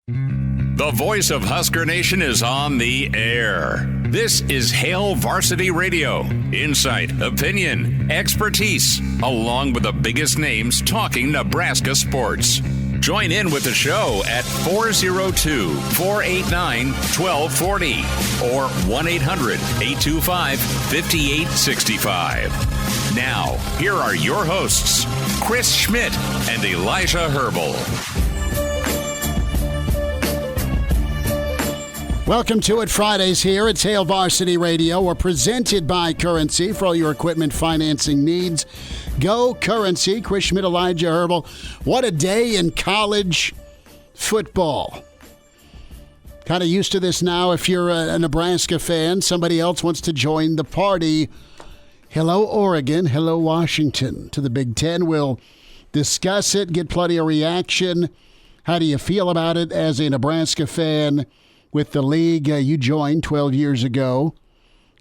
The voice of Husker Nation is on the air. This is Hail Varsity Radio. Insight, opinion, expertise, along with the biggest names talking Nebraska sports. Join in with the show at 402-489-1240 or 1-800-825-5865. Now, here are your hosts, Chris Schmidt and Elijah Herbel. Welcome to it. Fridays here. It's Hail Varsity Radio. We're presented by Currency for all your equipment financing needs. Go Currency. Chris Schmidt, Elijah Herbel. What a day in college football. Kind of used to this now. If you're a Nebraska fan, somebody else wants to join the party. Hello, Oregon. Hello, Washington. To the Big Ten. We'll discuss it, get plenty of reaction. How do you feel about it as a Nebraska fan? With the league you joined 12 years ago,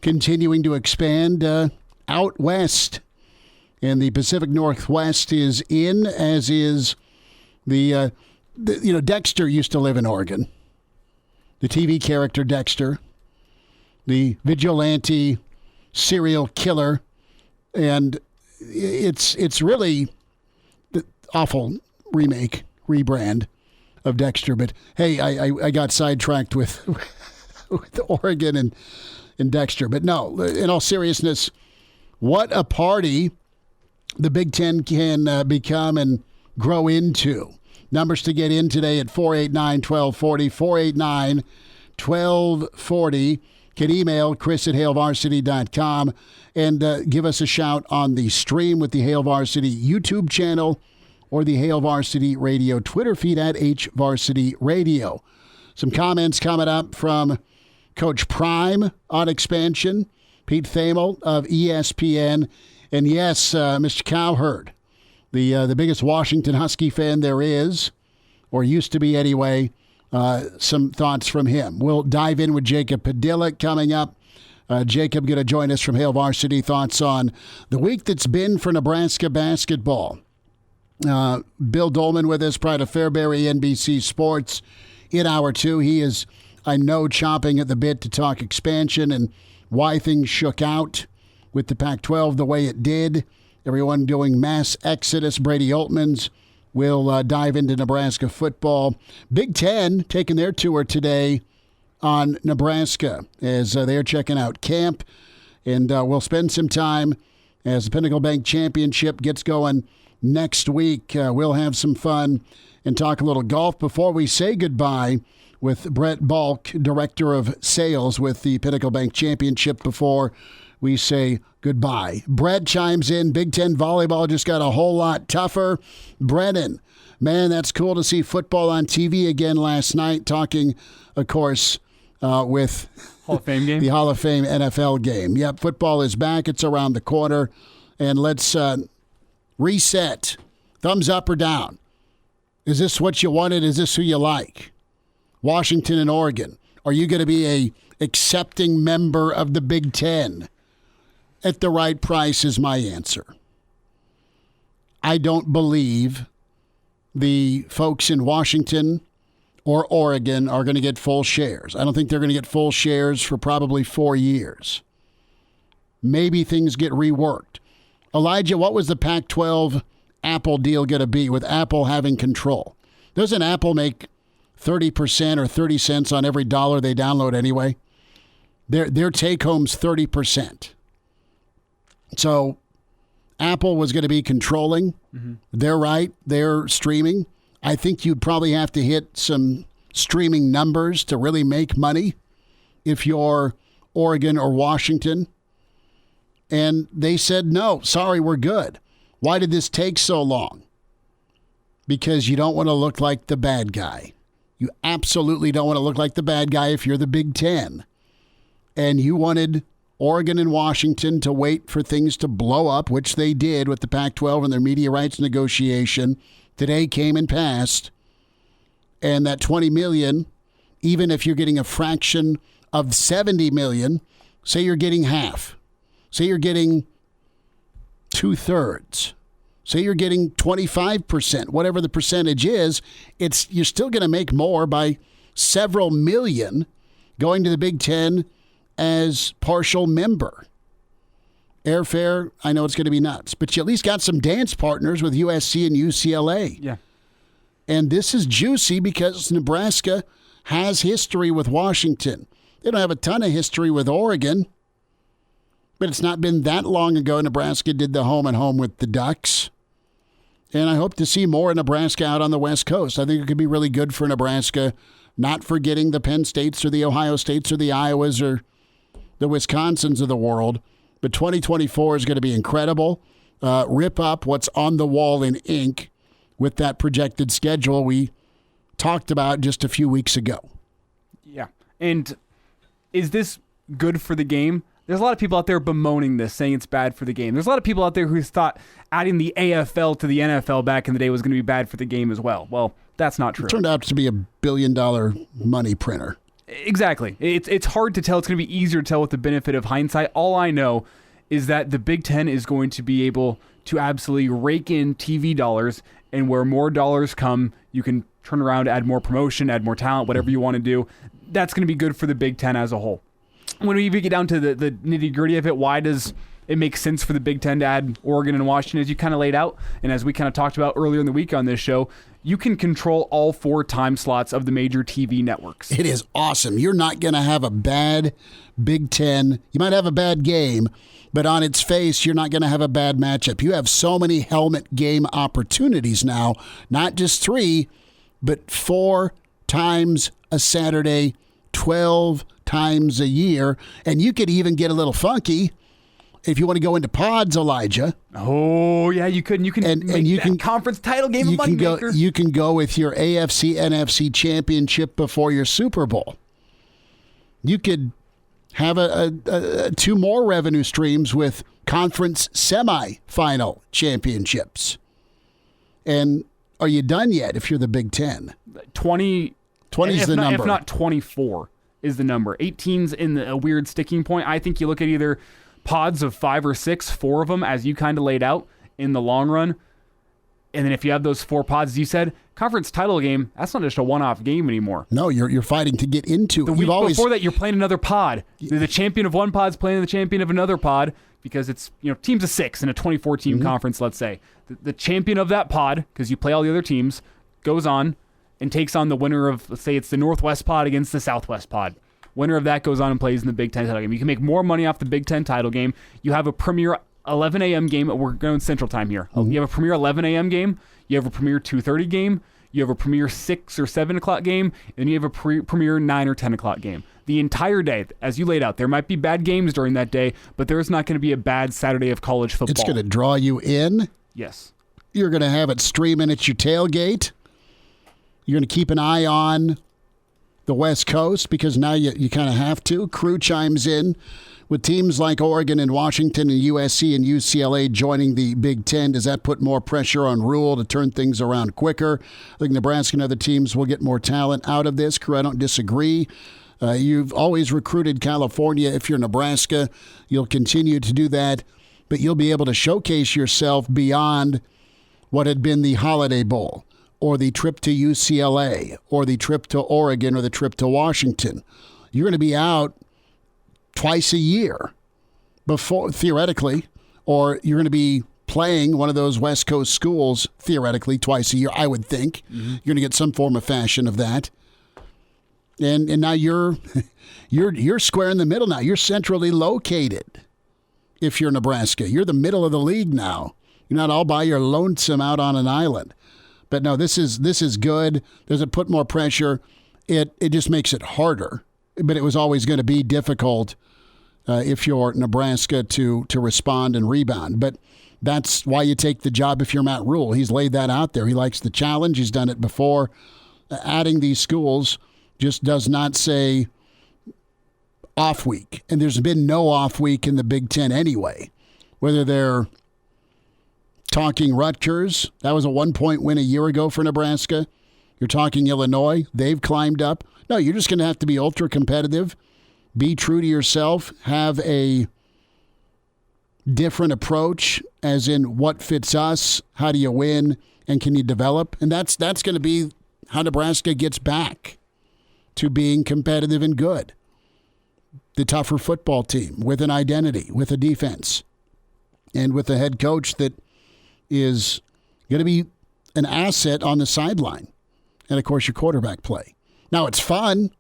continuing to expand out west. And the Pacific Northwest is in, as is the Dexter used to live in Oregon. The TV character Dexter, the vigilante serial killer. And it's really the awful rebrand of Dexter, but hey, I got sidetracked with Oregon and Dexter. But no, in all seriousness, what a party the Big Ten can become and grow into. Numbers to get in today at 489-1240, 489-1240. Can email Chris at HailVarsity.com and give us a shout on the stream with the Hail Varsity YouTube channel or the Hail Varsity Radio Twitter feed at HVarsity Radio. Some comments coming up from Coach Prime on expansion, Pete Thamel of ESPN, and yes, Mr. Cowherd, the biggest Washington Husky fan there is, or used to be anyway. Some thoughts from him. We'll dive in with Jacob Padilla coming up. Jacob going to join us from Hail Varsity. Thoughts on the week that's been for Nebraska basketball. Bill Doleman with us, prior to Fairbury, NBC Sports, in hour two. He is, I know, chomping at the bit to talk expansion and why things shook out with the Pac-12 the way it did. Everyone doing mass exodus. Brady Oltmans will dive into Nebraska football. Big Ten taking their tour today on Nebraska as they're checking out camp. And we'll spend some time as the Pinnacle Bank Championship gets going next week. We'll have some fun and talk a little golf before we say goodbye with Brett Balak, Director of Sales with the Pinnacle Bank Championship, before we say goodbye. Brett chimes in. Big Ten volleyball just got a whole lot tougher. Brennan, man, that's cool to see football on TV again last night. Talking, of course, with Hall of Fame game? The Hall of Fame NFL game. Yep, football is back. It's around the corner. And let's reset. Thumbs up or down? Is this what you wanted? Is this who you like? Washington and Oregon. Are you going to be a accepting member of the Big Ten? At the right price is my answer. I don't believe the folks in Washington or Oregon are going to get full shares. I don't think they're going to get full shares for probably 4 years. Maybe things get reworked. Elijah, what was the Pac-12 Apple deal going to be with Apple having control? Doesn't Apple make 30% or 30 cents on every dollar they download anyway? Their take-home's 30%. So Apple was going to be controlling. Mm-hmm. They're right. They're streaming. I think you'd probably have to hit some streaming numbers to really make money if you're Oregon or Washington. And they said, no, sorry, we're good. Why did this take so long? Because you don't want to look like the bad guy. You absolutely don't want to look like the bad guy if you're the Big Ten. And you wanted Oregon and Washington to wait for things to blow up, which they did with the Pac-12 and their media rights negotiation. Today came and passed. And that $20 million, even if you're getting a fraction of $70 million, say you're getting half. Say you're getting 2/3. Say you're getting 25%, whatever the percentage is, you're still going to make more by several million going to the Big Ten as partial member. Airfare, I know it's going to be nuts, but you at least got some dance partners with USC and UCLA. Yeah. And this is juicy because Nebraska has history with Washington. They don't have a ton of history with Oregon, but it's not been that long ago Nebraska did the home and home with the Ducks. And I hope to see more of Nebraska out on the West Coast. I think it could be really good for Nebraska, not forgetting the Penn States or the Ohio States or the Iowas or the Wisconsins of the world. But 2024 is going to be incredible. Rip up what's on the wall in ink with that projected schedule we talked about just a few weeks ago. Yeah. And is this good for the game? There's a lot of people out there bemoaning this, saying it's bad for the game. There's a lot of people out there who thought adding the AFL to the NFL back in the day was going to be bad for the game as well. Well, that's not true. It turned out to be $1 billion money printer. Exactly. It's hard to tell. It's going to be easier to tell with the benefit of hindsight. All I know is that the Big Ten is going to be able to absolutely rake in TV dollars, and where more dollars come, you can turn around, add more promotion, add more talent, whatever you want to do. That's going to be good for the Big Ten as a whole. When we even get down to the nitty-gritty of it, why does it make sense for the Big Ten to add Oregon and Washington, as you kind of laid out, and as we kind of talked about earlier in the week on this show, you can control all 4 time slots of the major TV networks. It is awesome. You're not going to have a bad Big Ten. You might have a bad game, but on its face, you're not going to have a bad matchup. You have so many helmet game opportunities now, not just 3, but 4 times a Saturday, 12 times a year. And you could even get a little funky if you want to go into pods, Elijah. Oh, yeah, you could. You can make you that can, conference title game a moneymaker. You can go with your AFC, NFC championship before your Super Bowl. You could have 2 more revenue streams with conference semifinal championships. And are you done yet if you're the Big Ten? 20 is the number. If not 24 is the number. 18's in a weird sticking point. I think you look at either pods of 5 or 6, 4 of them, as you kind of laid out in the long run. And then if you have those 4 pods, as you said, conference title game, that's not just a one-off game anymore. No, you're fighting to get into. The week before that, you're playing another pod. The champion of one pod's playing the champion of another pod, because it's teams of 6 in a 24-team conference, let's say. The champion of that pod, because you play all the other teams, goes on and takes on the winner of, let's say it's the Northwest pod against the Southwest pod. Winner of that goes on and plays in the Big Ten title game. You can make more money off the Big Ten title game. You have a premier 11 a.m. game. We're going Central Time here. You have a premier 11 a.m. game. You have a premier 2:30 game. You have a premier 6 or 7 o'clock game. And you have a premier 9 or 10 o'clock game. The entire day, as you laid out, there might be bad games during that day, but there's not going to be a bad Saturday of college football. It's going to draw you in. Yes. You're going to have it streaming at your tailgate. You're going to keep an eye on the West Coast because now you kind of have to. Crew chimes in with teams like Oregon and Washington and USC and UCLA joining the Big Ten. Does that put more pressure on Rule to turn things around quicker? I think Nebraska and other teams will get more talent out of this. Crew, I don't disagree. You've always recruited California. If you're Nebraska, you'll continue to do that, but you'll be able to showcase yourself beyond what had been the Holiday Bowl, or the trip to UCLA, or the trip to Oregon, or the trip to Washington. You're going to be out twice a year, before theoretically, or you're going to be playing one of those West Coast schools theoretically twice a year. I would think you're going to get some form of fashion of that. And now you're square in the middle now. You're centrally located. If you're Nebraska, you're the middle of the league now. You're not all by your lonesome out on an island. But no, this is good. Does it put more pressure? It just makes it harder. But it was always going to be difficult if you're Nebraska to respond and rebound. But that's why you take the job if you're Matt Rule. He's laid that out there. He likes the challenge. He's done it before. Adding these schools just does not say off week. And there's been no off week in the Big Ten anyway. Whether they're talking Rutgers, that was a 1-point win a year ago for Nebraska. You're talking Illinois, they've climbed up. No, you're just going to have to be ultra competitive, be true to yourself, have a different approach, as in what fits us, how do you win, and can you develop? And that's going to be how Nebraska gets back to being competitive and good. The tougher football team with an identity, with a defense, and with a head coach that is going to be an asset on the sideline. And, of course, your quarterback play. Now, it's fun.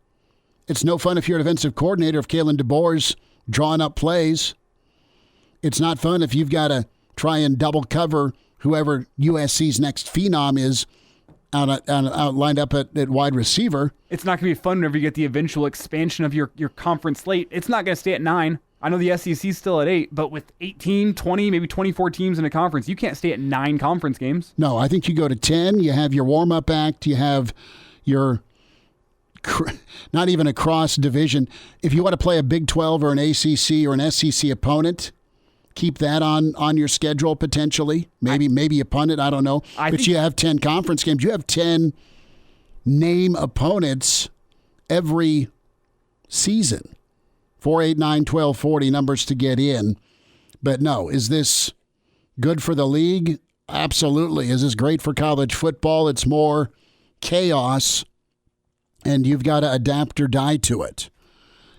It's no fun if you're a defensive coordinator, if Kalen DeBoer's drawing up plays. It's not fun if you've got to try and double cover whoever USC's next phenom is out lined up at wide receiver. It's not going to be fun whenever you get the eventual expansion of your conference slate. It's not going to stay at 9. I know the SEC's still at 8, but with 18, 20, maybe 24 teams in a conference, you can't stay at 9 conference games. No, I think you go to 10. You have your warm-up act. You have your not even a cross division. If you want to play a Big 12 or an ACC or an SEC opponent, keep that on your schedule potentially. Maybe you punt it. I don't know. But you have 10 conference games. You have 10 name opponents every season. 4, 8, 9, 12, 40 numbers to get in. But no, is this good for the league? Absolutely. Is this great for college football? It's more chaos, and you've got to adapt or die to it.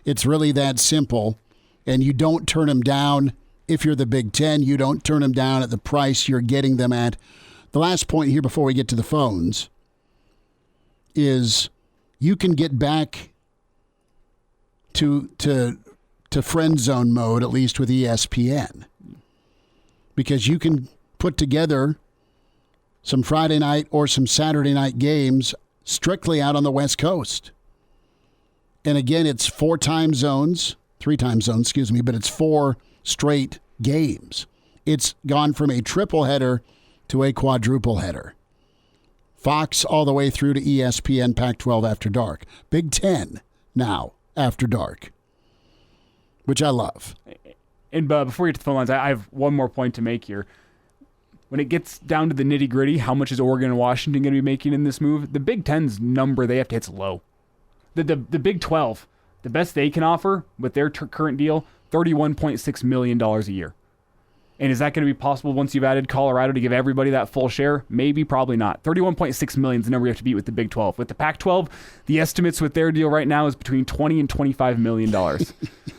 It's really that simple, and you don't turn them down. If you're the Big Ten, you don't turn them down at the price you're getting them at. The last point here before we get to the phones is you can get back to friend zone mode, at least with ESPN, because you can put together some Friday night or some Saturday night games strictly out on the West Coast. And again, it's 3 time zones, but it's 4 straight games. It's gone from a triple header to a quadruple header. Fox all the way through to ESPN, Pac-12 After Dark. Big Ten now After Dark, which I love. And before we get to the phone lines, I have one more point to make here. When it gets down to the nitty-gritty, how much is Oregon and Washington going to be making in this move? The Big Ten's number they have to hit's low. The Big 12, the best they can offer with their current deal, $31.6 million a year. And is that going to be possible once you've added Colorado to give everybody that full share? Maybe, probably not. $31.6 million is the number you have to beat with the Big 12. With the Pac-12, the estimates with their deal right now is between $20 and $25 million.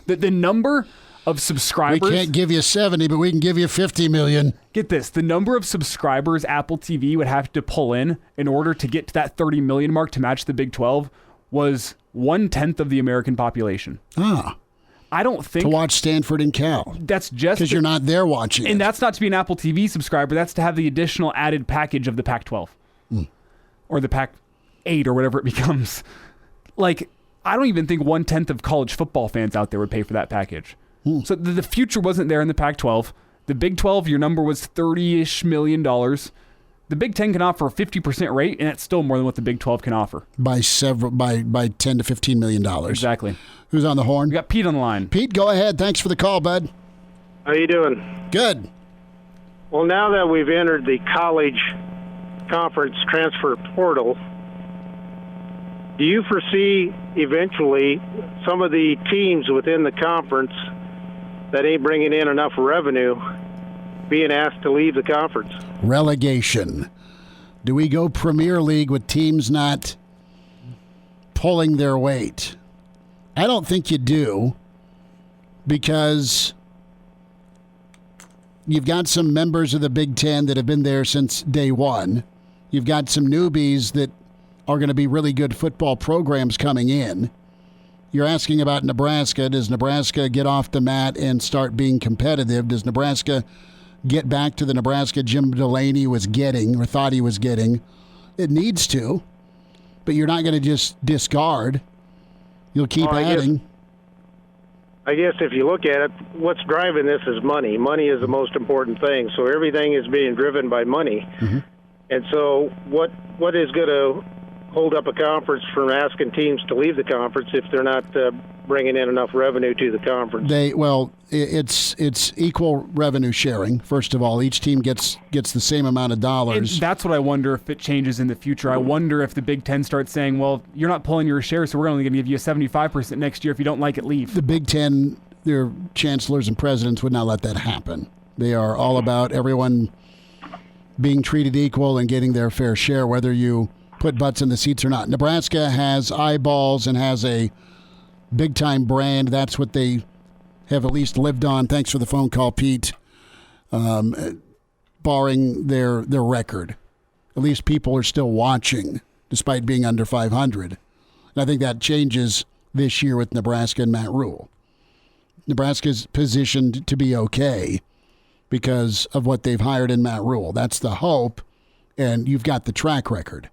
The number of subscribers... We can't give you 70, but we can give you 50 million. Get this. The number of subscribers Apple TV would have to pull in order to get to that 30 million mark to match the Big 12 was 1/10 of the American population. I don't think... To watch Stanford and Cal. That's just... Because you're not there watching it. And that's not to be an Apple TV subscriber. That's to have the additional added package of the Pac-12. Or the Pac-8 or whatever it becomes. Like, I don't even think 1/10 of college football fans out there would pay for that package. So the future wasn't there in the Pac-12. The Big 12, your number was $30-ish million. The Big Ten can offer a 50% rate, and that's still more than what the Big 12 can offer. By $10 to $15 million. Exactly. Who's on the horn? We got Pete on the line. Pete, go ahead. Thanks for the call, bud. How you doing? Good. Well, now that we've entered the college conference transfer portal, do you foresee eventually some of the teams within the conference that ain't bringing in enough revenue being asked to leave the conference? Relegation. Do we go Premier League with teams not pulling their weight? I don't think you do, because you've got some members of the Big Ten that have been there since day one. You've got some newbies that are going to be really good football programs coming in. You're asking about Nebraska. Does Nebraska get off the mat and start being competitive? Does Nebraska get back to the Nebraska Jim Delaney was getting or thought he was getting? It needs to, but you're not going to just discard. You'll keep adding. I guess if you look at it, what's driving this is money. Money is the most important thing. So everything is being driven by money. Mm-hmm. And so what is going to hold up a conference from asking teams to leave the conference if they're not bringing in enough revenue to the conference? It's equal revenue sharing. First of all, each team gets the same amount of dollars. And that's what I wonder if it changes in the future. I wonder if the Big Ten starts saying, well, you're not pulling your share, so we're only going to give you a 75% next year. If you don't like it, leave. The Big Ten their chancellors and presidents would not let that happen. They are all about everyone being treated equal and getting their fair share, whether you put butts in the seats or not. Nebraska has eyeballs and has a big-time brand. That's what they have at least lived on. Thanks for the phone call, Pete. Barring their record, at least people are still watching despite being under 500. And I think that changes this year with Nebraska and Matt Rule. Nebraska's positioned to be okay because of what they've hired in Matt Rule. That's the hope, and you've got the track record.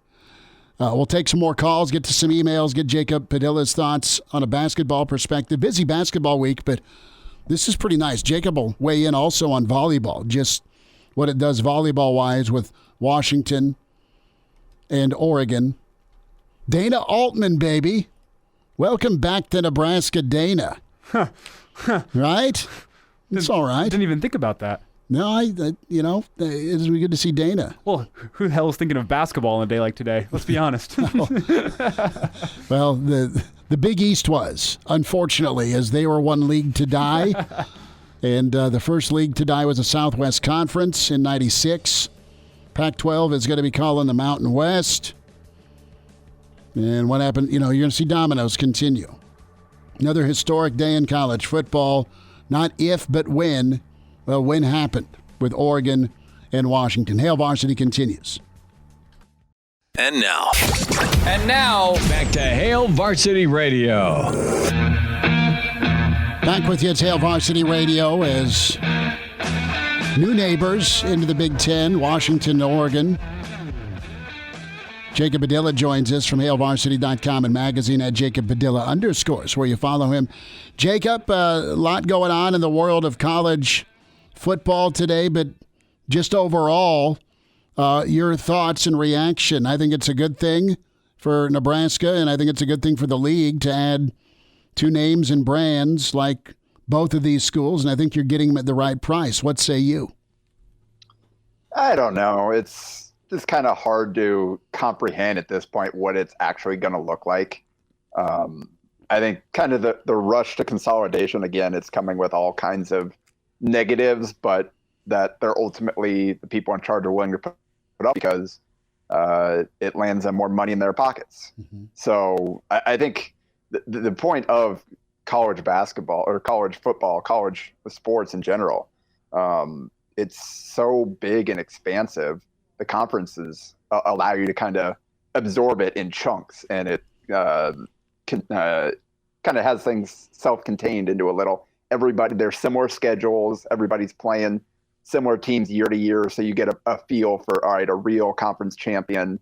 We'll take some more calls, get to some emails, get Jacob Padilla's thoughts on a basketball perspective. Busy basketball week, but this is pretty nice. Jacob will weigh in also on volleyball, just what it does volleyball-wise with Washington and Oregon. Dana Altman, baby. Welcome back to Nebraska, Dana. Right? It's all right. Didn't even think about that. No, it's good to see Dana. Well, who the hell is thinking of basketball on a day like today? Let's be honest. Well, the Big East was, unfortunately, as they were one league to die. And the first league to die was the Southwest Conference in '96. Pac-12 is going to be calling the Mountain West. And what happened? You're going to see dominoes continue. Another historic day in college football. Not if, but when. Well, when happened with Oregon and Washington. Hail Varsity continues. And now, back to Hail Varsity Radio. Back with you at Hail Varsity Radio as new neighbors into the Big Ten, Washington, Oregon. Jacob Padilla joins us from HailVarsity.com and magazine at Jacob Padilla _ where you follow him. Jacob, a lot going on in the world of college football today, but just overall, your thoughts and reaction. I think it's a good thing for Nebraska, and I think it's a good thing for the league to add two names and brands like both of these schools, and I think you're getting them at the right price. What say you? I don't know. It's just kind of hard to comprehend at this point what it's actually going to look like. I think kind of the rush to consolidation, again, it's coming with all kinds of negatives, but that they're ultimately the people in charge are willing to put up because it lands them more money in their pockets. Mm-hmm. So I think the point of college basketball or college football, college sports in general, it's so big and expansive. The conferences allow you to kind of absorb it in chunks, and it kind of has things self-contained into a little. Everybody, there's similar schedules. Everybody's playing similar teams year to year, so you get a feel for, all right, a real conference champion.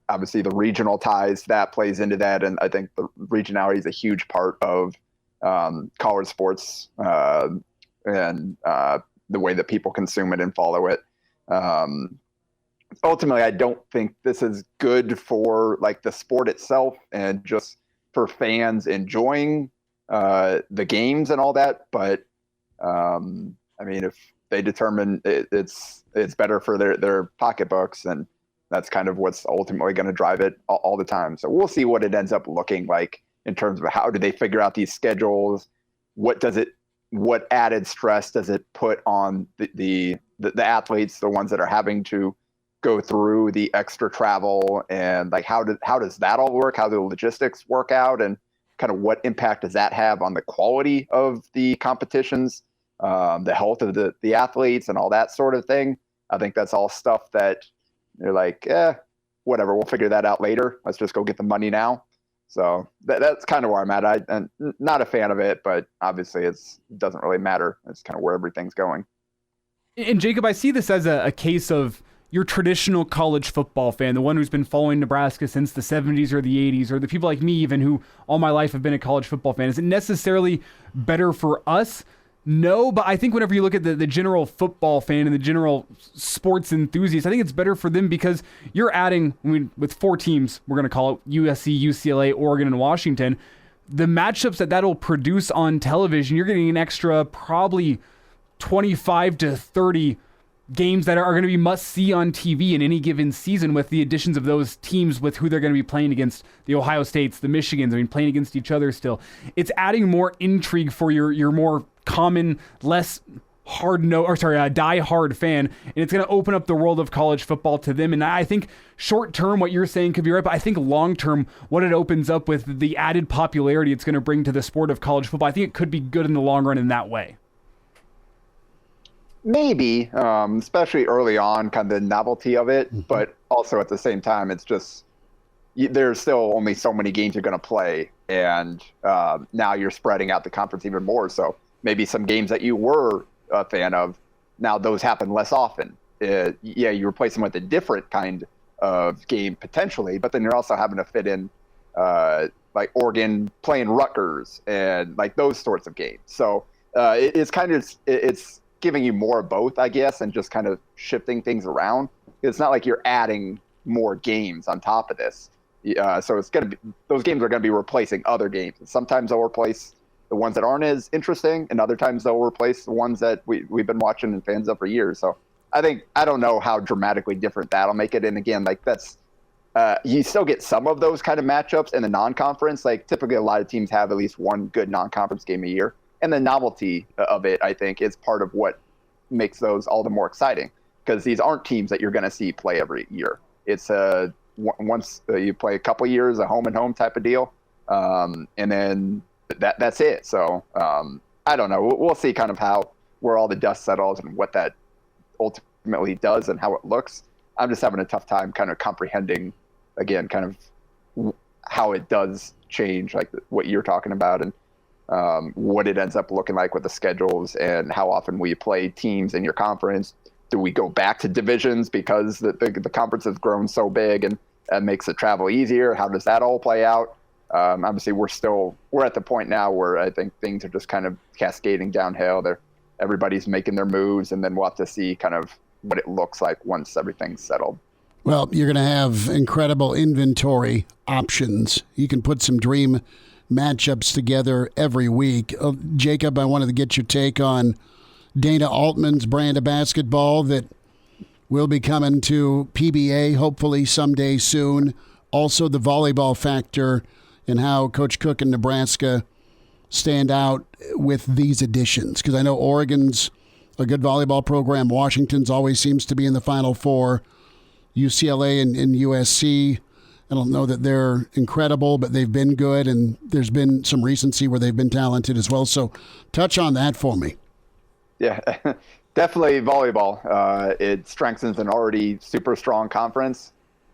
Obviously, the regional ties, that plays into that, and I think the regionality is a huge part of college sports and the way that people consume it and follow it. Ultimately, I don't think this is good for like the sport itself and just for fans enjoying the games and all that. But I mean, if they determine it's better for their pocketbooks, and that's kind of what's ultimately going to drive it all the time. So we'll see what it ends up looking like in terms of how do they figure out these schedules? What added stress does it put on the athletes, the ones that are having to go through the extra travel, and like how does that all work? How do the logistics work out, and kind of what impact does that have on the quality of the competitions, the health of the athletes, and all that sort of thing? I think that's all stuff that they're like, whatever, we'll figure that out later. Let's just go get the money now. So that's kind of where I'm at. I'm not a fan of it, but obviously it doesn't really matter. It's kind of where everything's going. And Jacob, I see this as a case of your traditional college football fan, the one who's been following Nebraska since the 70s or the 80s, or the people like me even who all my life have been a college football fan. Is it necessarily better for us? No, but I think whenever you look at the general football fan and the general sports enthusiast, I think it's better for them because you're adding, with four teams, we're going to call it USC, UCLA, Oregon, and Washington, the matchups that'll produce on television, you're getting an extra probably 25 to 30 games that are going to be must-see on TV in any given season with the additions of those teams with who they're going to be playing against, the Ohio States, the Michigans, playing against each other still. It's adding more intrigue for your more common, less die-hard fan, and it's going to open up the world of college football to them. And I think short-term, what you're saying could be right, but I think long-term, what it opens up with the added popularity it's going to bring to the sport of college football, I think it could be good in the long run in that way. Maybe, especially early on, kind of the novelty of it, but also at the same time, it's just there's still only so many games you're going to play, and now you're spreading out the conference even more. So maybe some games that you were a fan of, now those happen less often. You replace them with a different kind of game potentially, but then you're also having to fit in like Oregon playing Rutgers and like those sorts of games. So it's giving you more of both, I guess, and just kind of shifting things around. It's not like you're adding more games on top of this. So it's going to be, those games are going to be replacing other games. Sometimes they'll replace the ones that aren't as interesting, and other times they'll replace the ones that we've been watching and fans of for years. So I don't know how dramatically different that'll make it. And again, like that's, you still get some of those kind of matchups in the non-conference. Like typically a lot of teams have at least one good non-conference game a year. And the novelty of it, I think, is part of what makes those all the more exciting, because these aren't teams that you're going to see play every year. It's once you play a couple years, a home and home type of deal, and then that's it. So I don't know. We'll see kind of where all the dust settles and what that ultimately does and how it looks. I'm just having a tough time kind of comprehending, again, kind of how it does change, like what you're talking about, and what it ends up looking like with the schedules, and how often will you play teams in your conference? Do we go back to divisions because the conference has grown so big and that makes the travel easier? How does that all play out? Obviously, we're at the point now where I think things are just kind of cascading downhill. Everybody's making their moves, and then we'll have to see kind of what it looks like once everything's settled. Well, you're going to have incredible inventory options. You can put some dream matchups together every week. Jacob, I wanted to get your take on Dana Altman's brand of basketball that will be coming to PBA hopefully someday soon. Also the volleyball factor and how Coach Cook and Nebraska stand out with these additions. Because I know Oregon's a good volleyball program. Washington's always seems to be in the Final Four. UCLA and USC, I don't know that they're incredible, but they've been good, and there's been some recency where they've been talented as well. So touch on that for me. Yeah, definitely volleyball. It strengthens an already super strong conference.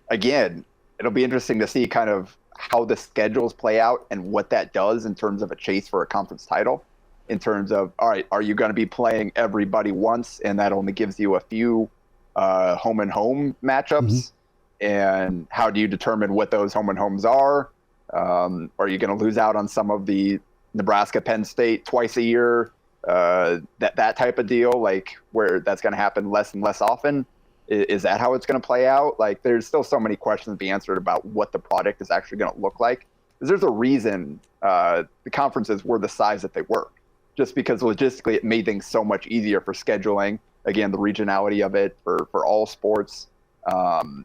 Again, it'll be interesting to see kind of how the schedules play out and what that does in terms of a chase for a conference title, in terms of, all right, are you going to be playing everybody once, and that only gives you a few home and home matchups? And how do you determine what those home and homes are? Are you going to lose out on some of the Nebraska, Penn State twice a year? That type of deal, like where that's going to happen less and less often. Is that how it's going to play out? Like there's still so many questions to be answered about what the product is actually going to look like. Because there's a reason the conferences were the size that they were, just because logistically it made things so much easier for scheduling. Again, the regionality of it for all sports.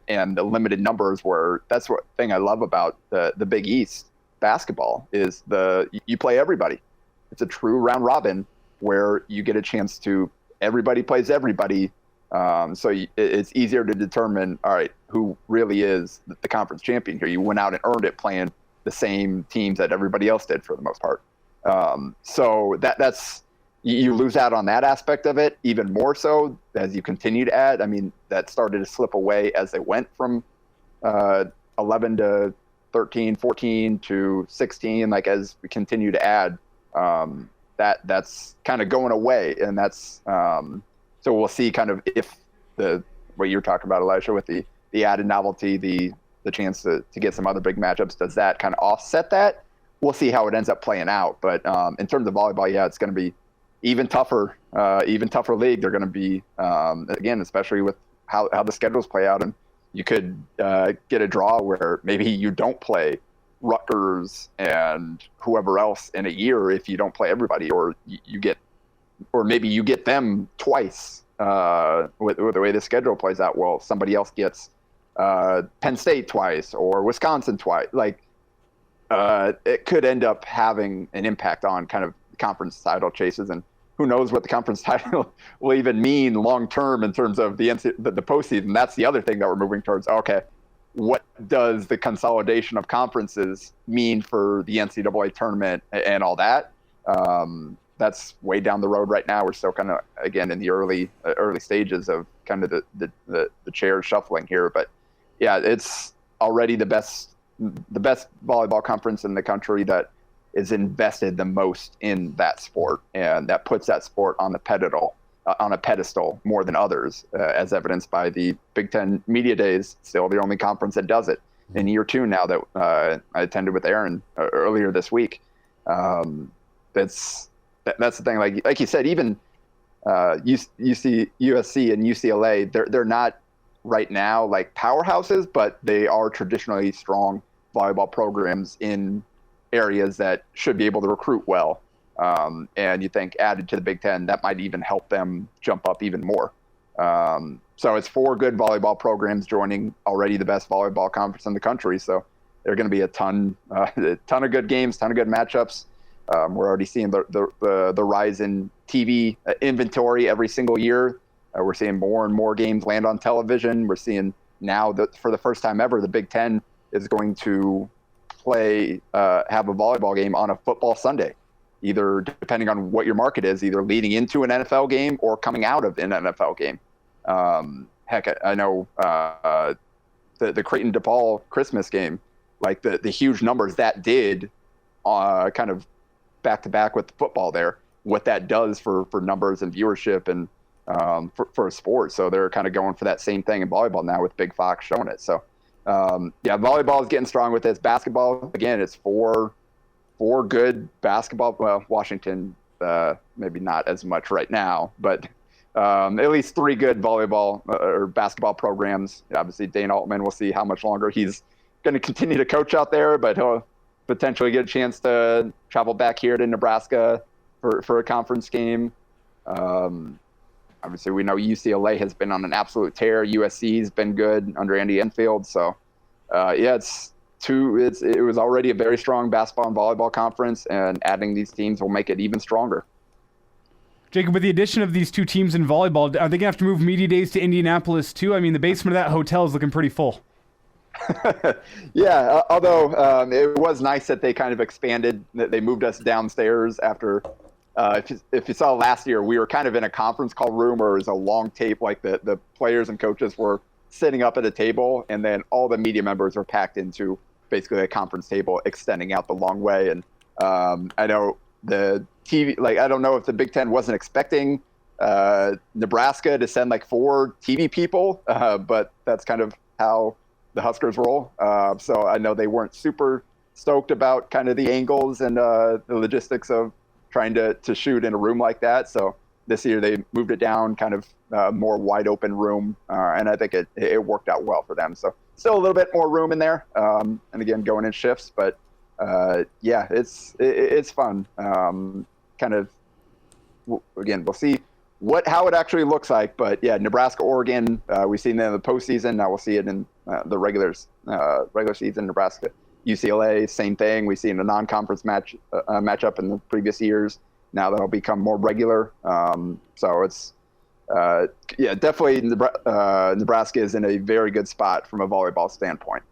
And the limited numbers that's what thing I love about the Big East basketball is you play everybody. It's a true round robin where you get a chance to, everybody plays everybody. So it's easier to determine, all right, who really is the conference champion here. You went out and earned it playing the same teams that everybody else did for the most part. So that's, you lose out on that aspect of it even more so as you continue to add. I mean, that started to slip away as they went from 11 to 13, 14 to 16. Like as we continue to add, that's kind of going away. And that's so we'll see kind of if what you're talking about, Elijah, with the added novelty, the chance to get some other big matchups, does that kind of offset that? We'll see how it ends up playing out. But in terms of volleyball, yeah, it's going to be even tougher league. They're going to be, again, especially with how the schedules play out. And you could get a draw where maybe you don't play Rutgers and whoever else in a year if you don't play everybody, or maybe you get them twice with the way the schedule plays out, well, somebody else gets Penn State twice or Wisconsin twice. Like, it could end up having an impact on kind of conference title chases, and who knows what the conference title will even mean long term in terms of the postseason. That's the other thing that we're moving towards. Okay, what does the consolidation of conferences mean for the NCAA tournament and all that? That's way down the road right now. We're still kind of, again, in the early stages of kind of the chairs shuffling here. But yeah, it's already the best volleyball conference in the country that is invested the most in that sport, and that puts that sport on a pedestal more than others, as evidenced by the Big Ten Media Days, still the only conference that does it in year 2 now that I attended with Aaron earlier this week. That's the thing. Like you said, even USC and UCLA, they're not right now like powerhouses, but they are traditionally strong volleyball programs in areas that should be able to recruit well. And you think added to the Big Ten, that might even help them jump up even more. So it's 4 good volleyball programs joining already the best volleyball conference in the country. So there are going to be a ton of good games, ton of good matchups. We're already seeing the rise in TV inventory every single year. We're seeing more and more games land on television. We're seeing now that for the first time ever, the Big Ten is going to have a volleyball game on a football Sunday, either depending on what your market is, either leading into an NFL game or coming out of an NFL game. Heck, I know the Creighton DePaul Christmas game, like the huge numbers that did kind of back to back with the football there, what that does for numbers and viewership and for a sport. So they're kind of going for that same thing in volleyball now with Big Fox showing it. So yeah, volleyball is getting strong with this. Basketball, again, it's four good basketball. Well, Washington, maybe not as much right now, but at least 3 good volleyball or basketball programs. Obviously, Dana Oltmann, we'll see how much longer he's going to continue to coach out there, but he'll potentially get a chance to travel back here to Nebraska for a conference game. Obviously, we know UCLA has been on an absolute tear. USC's been good under Andy Enfield. So, yeah, it was already a very strong basketball and volleyball conference, and adding these teams will make it even stronger. Jacob, with the addition of these 2 teams in volleyball, are they going to have to move media days to Indianapolis too? I mean, the basement of that hotel is looking pretty full. Yeah, although it was nice that they kind of expanded, that they moved us downstairs after. If you saw last year, we were kind of in a conference call room where it was a long tape, like the players and coaches were sitting up at a table, and then all the media members were packed into basically a conference table extending out the long way. And I know the TV, like, I don't know if the Big Ten wasn't expecting Nebraska to send like 4 TV people, but that's kind of how the Huskers roll. So I know they weren't super stoked about kind of the angles and the logistics of trying to shoot in a room like that. So this year they moved it down, kind of more wide open room, and I think it worked out well for them. So still a little bit more room in there, and again going in shifts, but yeah, it's fun. Kind of, again, we'll see how it actually looks like. But yeah, Nebraska, Oregon, we've seen it in the postseason. Now we'll see it in the regular season. Nebraska, UCLA, same thing. We've seen a non-conference matchup in the previous years. Now that'll become more regular. So it's yeah, definitely Nebraska is in a very good spot from a volleyball standpoint.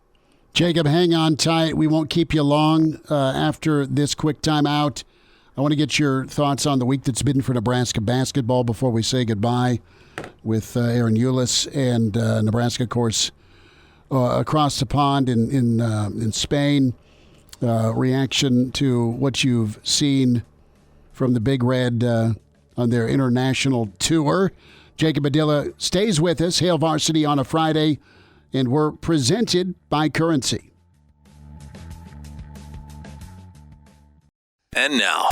Jacob, hang on tight. We won't keep you long after this quick timeout. I want to get your thoughts on the week that's been for Nebraska basketball before we say goodbye with Aaron Eulis and Nebraska, of course, across the pond in Spain. Reaction to what you've seen from the Big Red on their international tour. Jacob Padilla stays with us, Hail Varsity on a Friday, and we're presented by Currency. And now,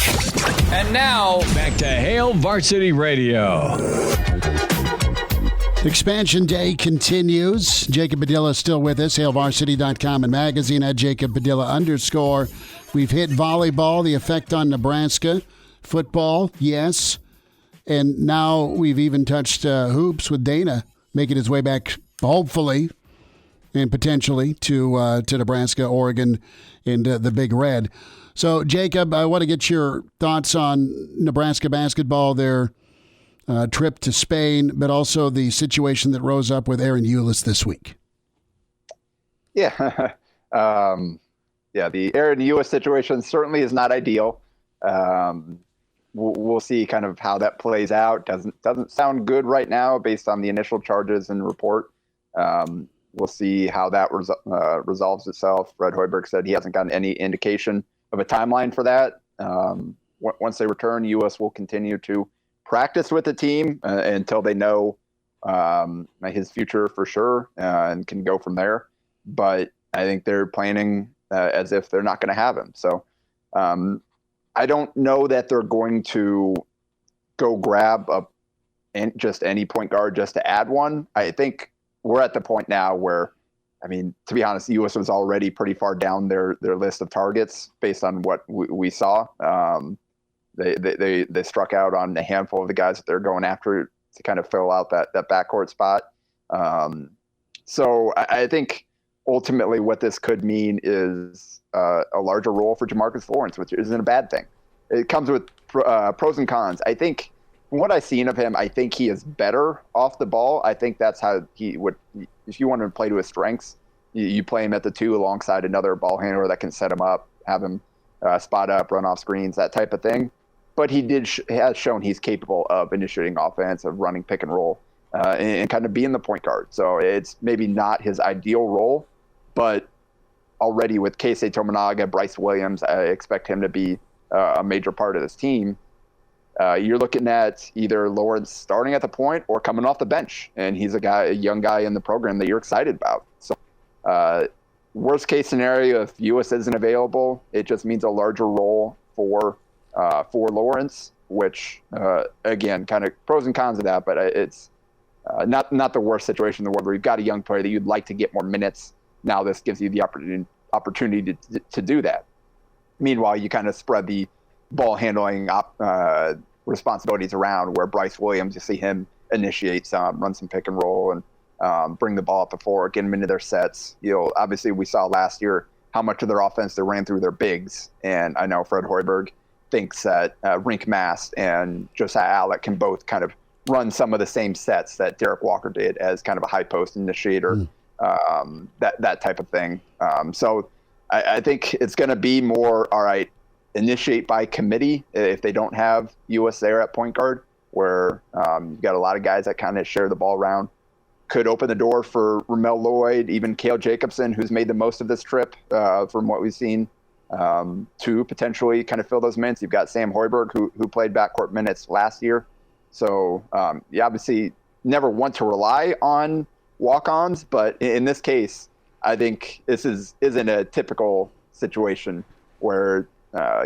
back to Hail Varsity Radio. Expansion Day continues. Jacob Padilla still with us. HailVarsity.com and magazine at Jacob Padilla _. We've hit volleyball, the effect on Nebraska. Football, yes. And now we've even touched hoops with Dana making his way back, hopefully, and potentially to Nebraska, Oregon, and the Big Red. So, Jacob, I want to get your thoughts on Nebraska basketball, their trip to Spain, but also the situation that rose up with Aaron Eulis this week. Yeah. The Aaron Eulis situation certainly is not ideal. We'll see kind of how that plays out. Doesn't sound good right now based on the initial charges and report. We'll see how that resolves itself. Fred Hoiberg said he hasn't gotten any indication of a timeline for that. Once they return, US will continue to practice with the team until they know his future for sure and can go from there. But I think they're planning as if they're not going to have him. So I don't know that they're going to go grab just any point guard just to add one. I think we're at the point now where, I mean, to be honest, US was already pretty far down their list of targets based on what we saw. They struck out on a handful of the guys that they're going after to kind of fill out that backcourt spot. So I think ultimately what this could mean is a larger role for Jamarcus Lawrence, which isn't a bad thing. It comes with pros and cons. I think from what I've seen of him, I think he is better off the ball. I think that's how he would, if you want to play to his strengths, you play him at the 2 alongside another ball handler that can set him up, have him spot up, run off screens, that type of thing. But he has shown he's capable of initiating offense, of running pick and roll, and kind of being the point guard. So it's maybe not his ideal role, but already with Keisei Tominaga, Bryce Williams, I expect him to be a major part of this team. You're looking at either Lawrence starting at the point or coming off the bench, and he's a young guy in the program that you're excited about. So worst case scenario, if US isn't available, it just means a larger role for Lawrence, which again, kind of pros and cons of that, but it's not the worst situation in the world where you've got a young player that you'd like to get more minutes. Now this gives you the opportunity to do that. Meanwhile, you kind of spread the ball handling responsibilities around, where Bryce Williams, you see him initiate some, run some pick and roll, and bring the ball up the floor, get them into their sets. Obviously we saw last year how much of their offense they ran through their bigs, and I know Fred Hoiberg thinks that Rink Mast and Josiah Alec can both kind of run some of the same sets that Derek Walker did as kind of a high post initiator, that type of thing. So I think it's going to be more, all right, initiate by committee if they don't have US there at point guard, where you've got a lot of guys that kind of share the ball around. Could open the door for Ramel Lloyd, even Cale Jacobson, who's made the most of this trip from what we've seen, to potentially kind of fill those minutes. You've got Sam Hoiberg, who played backcourt minutes last year. So you obviously never want to rely on walk-ons, but in this case, I think this isn't a typical situation where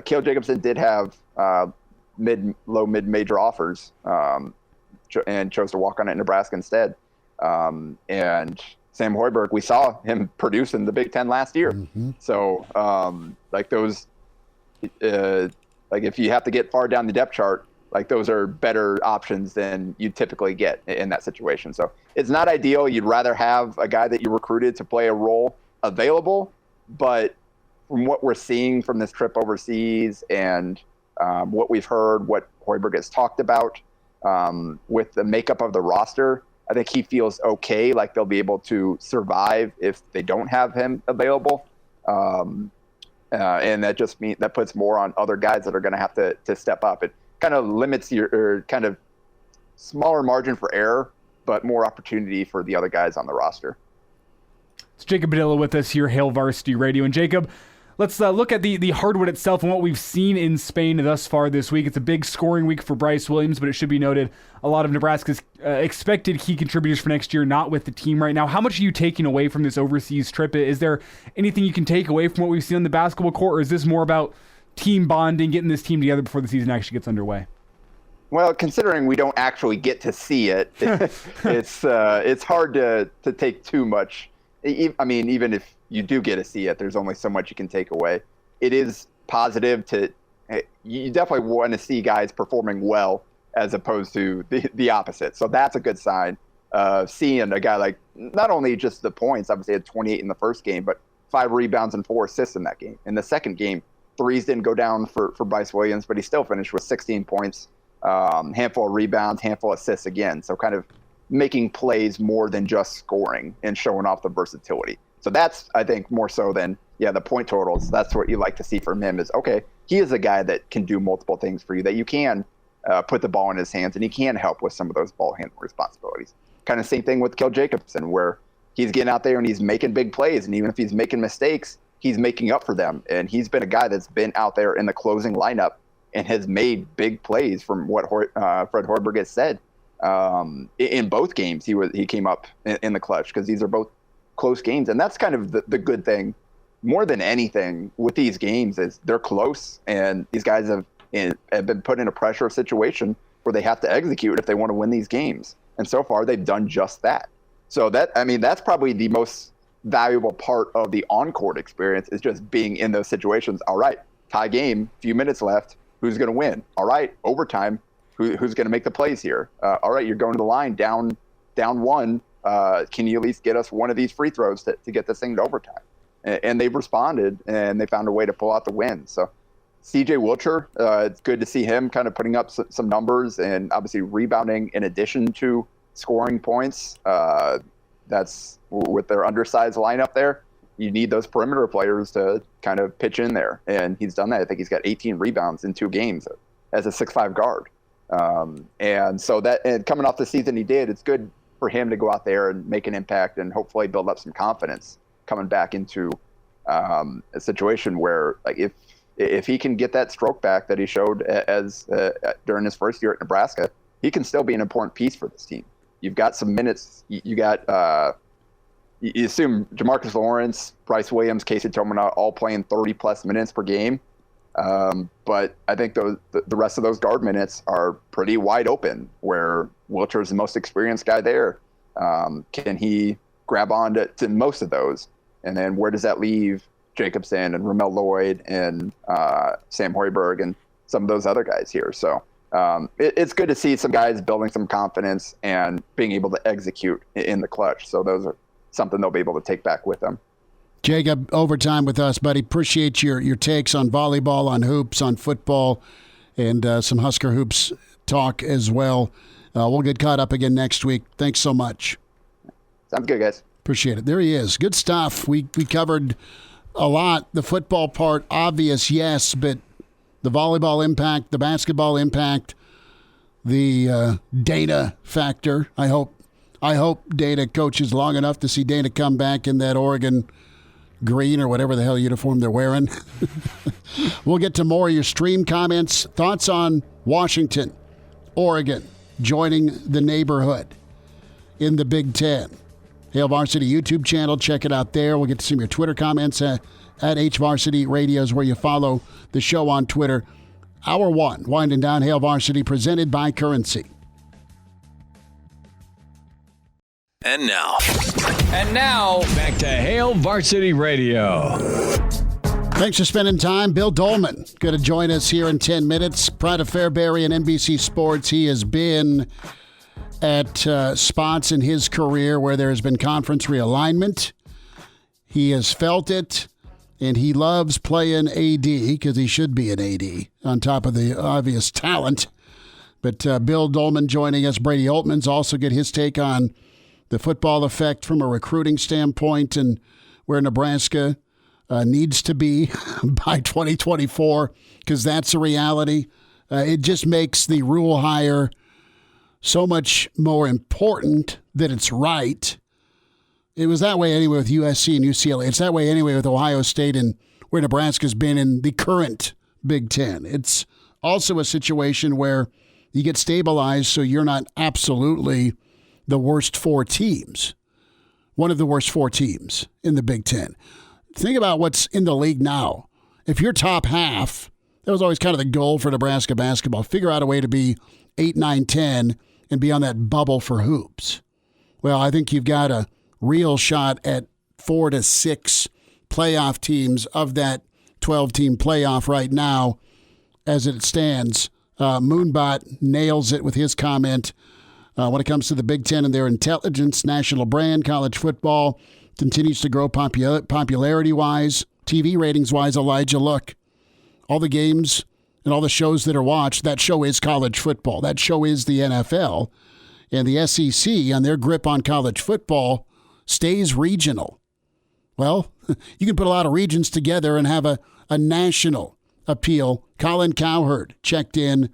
Cale Jacobson did have low mid-major offers and chose to walk on at Nebraska instead. And Sam Hoiberg, we saw him produce in the Big Ten last year. Mm-hmm. So if you have to get far down the depth chart, those are better options than you typically get in that situation. So it's not ideal. You'd rather have a guy that you recruited to play a role available, but from what we're seeing from this trip overseas and what we've heard, what Hoiberg has talked about with the makeup of the roster, I think he feels okay, like they'll be able to survive if they don't have him available. And that just means that puts more on other guys that are going to have to step up. It kind of limits your kind of smaller margin for error, but more opportunity for the other guys on the roster. It's Jacob Padilla with us here, Hail Varsity Radio. And Jacob, let's look at the hardwood itself and what we've seen in Spain thus far this week. It's a big scoring week for Bryce Williams, but it should be noted a lot of Nebraska's expected key contributors for next year not with the team right now. How much are you taking away from this overseas trip? Is there anything you can take away from what we've seen on the basketball court, or is this more about team bonding, getting this team together before the season actually gets underway? Well, considering we don't actually get to see it, it's hard to take too much. I mean, even if you do get to see it, there's only so much you can take away. It is positive you definitely want to see guys performing well as opposed to the opposite. So that's a good sign. Seeing a guy like not only just the points, obviously had 28 in the first game, but 5 rebounds and 4 assists in that game. In the second game, threes didn't go down for Bryce Williams, but he still finished with 16 points, handful of rebounds, handful of assists again. So kind of making plays more than just scoring and showing off the versatility. So that's, I think, more so than, the point totals. That's what you like to see from him is, okay, he is a guy that can do multiple things for you, that you can put the ball in his hands, and he can help with some of those ball handling responsibilities. Kind of same thing with Kel Jacobson, where he's getting out there and he's making big plays, and even if he's making mistakes, he's making up for them. And he's been a guy that's been out there in the closing lineup and has made big plays from what Fred Hoiberg has said. In both games, he came up in the clutch because these are both close games. And that's kind of the good thing more than anything with these games is they're close, and these guys have been put in a pressure situation where they have to execute if they want to win these games. And so far, they've done just that. So that's probably the most valuable part of the on-court experience is just being in those situations. All right, tie game, few minutes left. Who's going to win? All right, overtime. Who's going to make the plays here? All right, you're going to the line down one. Can you at least get us one of these free throws to get this thing to overtime? And they've responded, and they found a way to pull out the win. So CJ Wilcher, it's good to see him kind of putting up some numbers and obviously rebounding in addition to scoring points. That's with their undersized lineup there. You need those perimeter players to kind of pitch in there. And he's done that. I think he's got 18 rebounds in 2 games as a 6'5" guard. And so and coming off the season he did, it's good for him to go out there and make an impact and hopefully build up some confidence coming back into a situation where, like, if he can get that stroke back that he showed as during his first year at Nebraska, he can still be an important piece for this team. You've got some minutes. You got you assume Jamarcus Lawrence, Bryce Williams, Casey Tominaga all playing 30-plus minutes per game. But I think the rest of those guard minutes are pretty wide open, where Wilcher is the most experienced guy there. Can he grab on to most of those? And then where does that leave Jacobson and Ramel Lloyd and Sam Hoiberg and some of those other guys here? So it's good to see some guys building some confidence and being able to execute in the clutch. So those are something they'll be able to take back with them. Jacob, overtime with us, buddy. Appreciate your takes on volleyball, on hoops, on football, and some Husker hoops talk as well. We'll get caught up again next week. Thanks so much. Sounds good, guys. Appreciate it. There he is. Good stuff. We covered a lot. The football part, obvious, yes, but the volleyball impact, the basketball impact, the Dana factor. I hope Dana coaches long enough to see Dana come back in that Oregon green or whatever the hell uniform they're wearing. We'll get to more of your stream comments, thoughts on Washington, Oregon, joining the neighborhood in the Big Ten. Hail Varsity YouTube channel, check it out there. We'll get to some of your Twitter comments at HVarsity Radio is where you follow the show on Twitter. Hour 1, winding down Hail Varsity, presented by Currency. And now, back to Hail Varsity Radio. Thanks for spending time. Bill Doleman going to join us here in 10 minutes. Pride of Fairbury and NBC Sports. He has been at spots in his career where there has been conference realignment. He has felt it, and he loves playing AD because he should be an AD on top of the obvious talent. But Bill Doleman joining us. Brady Oltmans also get his take on the football effect from a recruiting standpoint and where Nebraska needs to be by 2024, because that's a reality. It just makes the rule hire so much more important that it's right. It was that way anyway with USC and UCLA. It's that way anyway with Ohio State and where Nebraska's been in the current Big Ten. It's also a situation where you get stabilized so you're not absolutely the worst 4 teams, one of the worst 4 teams in the Big Ten. Think about what's in the league now. If you're top half, that was always kind of the goal for Nebraska basketball. Figure out a way to be 8, 9, 10 and be on that bubble for hoops. Well, I think you've got a real shot at 4 to 6 playoff teams of that 12-team playoff right now as it stands Moonbot nails it with his comment when it comes to the Big Ten and their intelligence, national brand, college football continues to grow popularity-wise, TV ratings-wise. Elijah, look, all the games and all the shows that are watched, that show is college football. That show is the NFL. And the SEC, on their grip on college football, stays regional. Well, you can put a lot of regions together and have a national appeal. Colin Cowherd checked in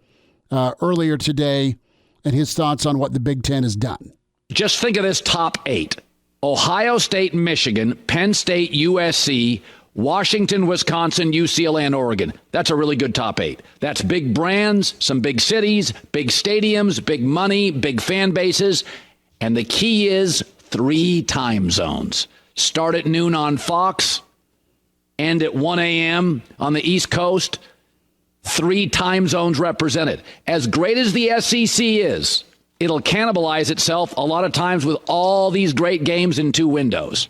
earlier today and his thoughts on what the Big Ten has done. Just think of this top 8. Ohio State, Michigan, Penn State, USC, Washington, Wisconsin, UCLA, and Oregon. That's a really good top 8. That's big brands, some big cities, big stadiums, big money, big fan bases. And the key is 3 time zones. Start at noon on Fox, end at 1 a.m. on the East Coast. 3 time zones represented. As great as the SEC is, it'll cannibalize itself a lot of times with all these great games in 2 windows.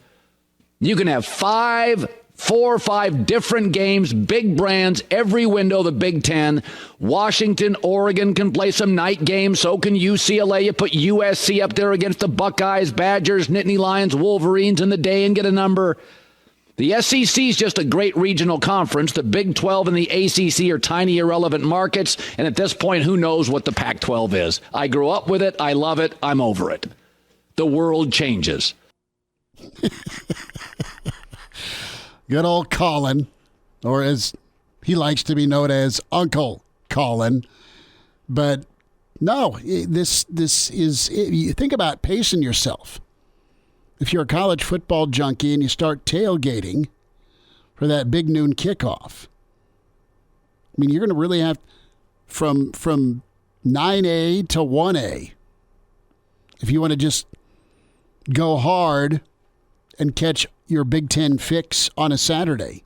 You can have 4 or 5 different games, big brands, every window, the Big Ten. Washington, Oregon can play some night games. So can UCLA. You put USC up there against the Buckeyes, Badgers, Nittany Lions, Wolverines in the day and get a number. The SEC is just a great regional conference. The Big 12 and the ACC are tiny, irrelevant markets. And at this point, who knows what the Pac-12 is? I grew up with it. I love it. I'm over it. The world changes. Good old Colin, or as he likes to be known as Uncle Colin. But no, this is, you think about pacing yourself. If you're a college football junkie and you start tailgating for that big noon kickoff, I mean, you're going to really have from 9A to 1A. If you want to just go hard and catch your Big Ten fix on a Saturday,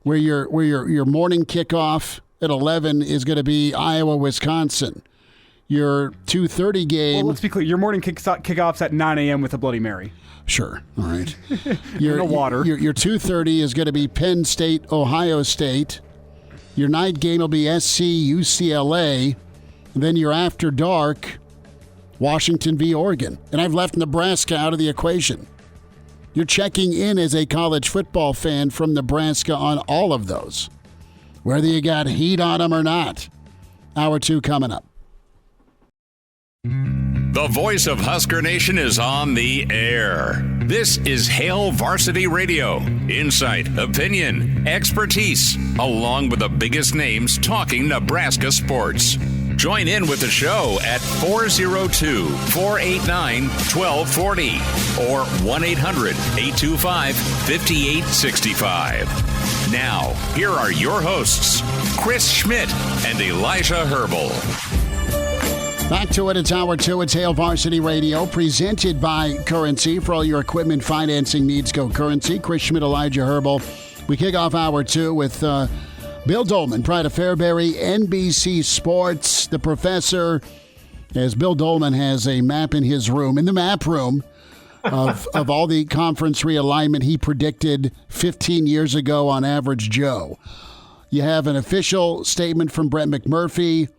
where your morning kickoff at 11 is going to be Iowa, Wisconsin. Your 2:30 game. Well, let's be clear. Your morning kickoff's at 9 a.m. with a Bloody Mary. Sure. All right. Your water. Your 2:30 is going to be Penn State, Ohio State. Your night game will be SC, UCLA. And then your after dark, Washington v. Oregon. And I've left Nebraska out of the equation. You're checking in as a college football fan from Nebraska on all of those, whether you got heat on them or not. Hour 2 coming up. The voice of Husker Nation is on the air. This is Hail Varsity Radio. Insight, opinion, expertise, along with the biggest names talking Nebraska sports. Join in with the show at 402-489-1240 or 1-800-825-5865. Now, here are your hosts, Chris Schmidt and Elijah Herbel. Back to it. It's Hour 2. It's Hail Varsity Radio, presented by Currency. For all your equipment financing needs, go Currency. Chris Schmidt, Elijah Herbel. We kick off Hour 2 with Bill Doleman, Pride of Fairbury, NBC Sports, the professor, as Bill Doleman has a map in his room, in the map room, of all the conference realignment he predicted 15 years ago on Average Joe. You have an official statement from Brett McMurphy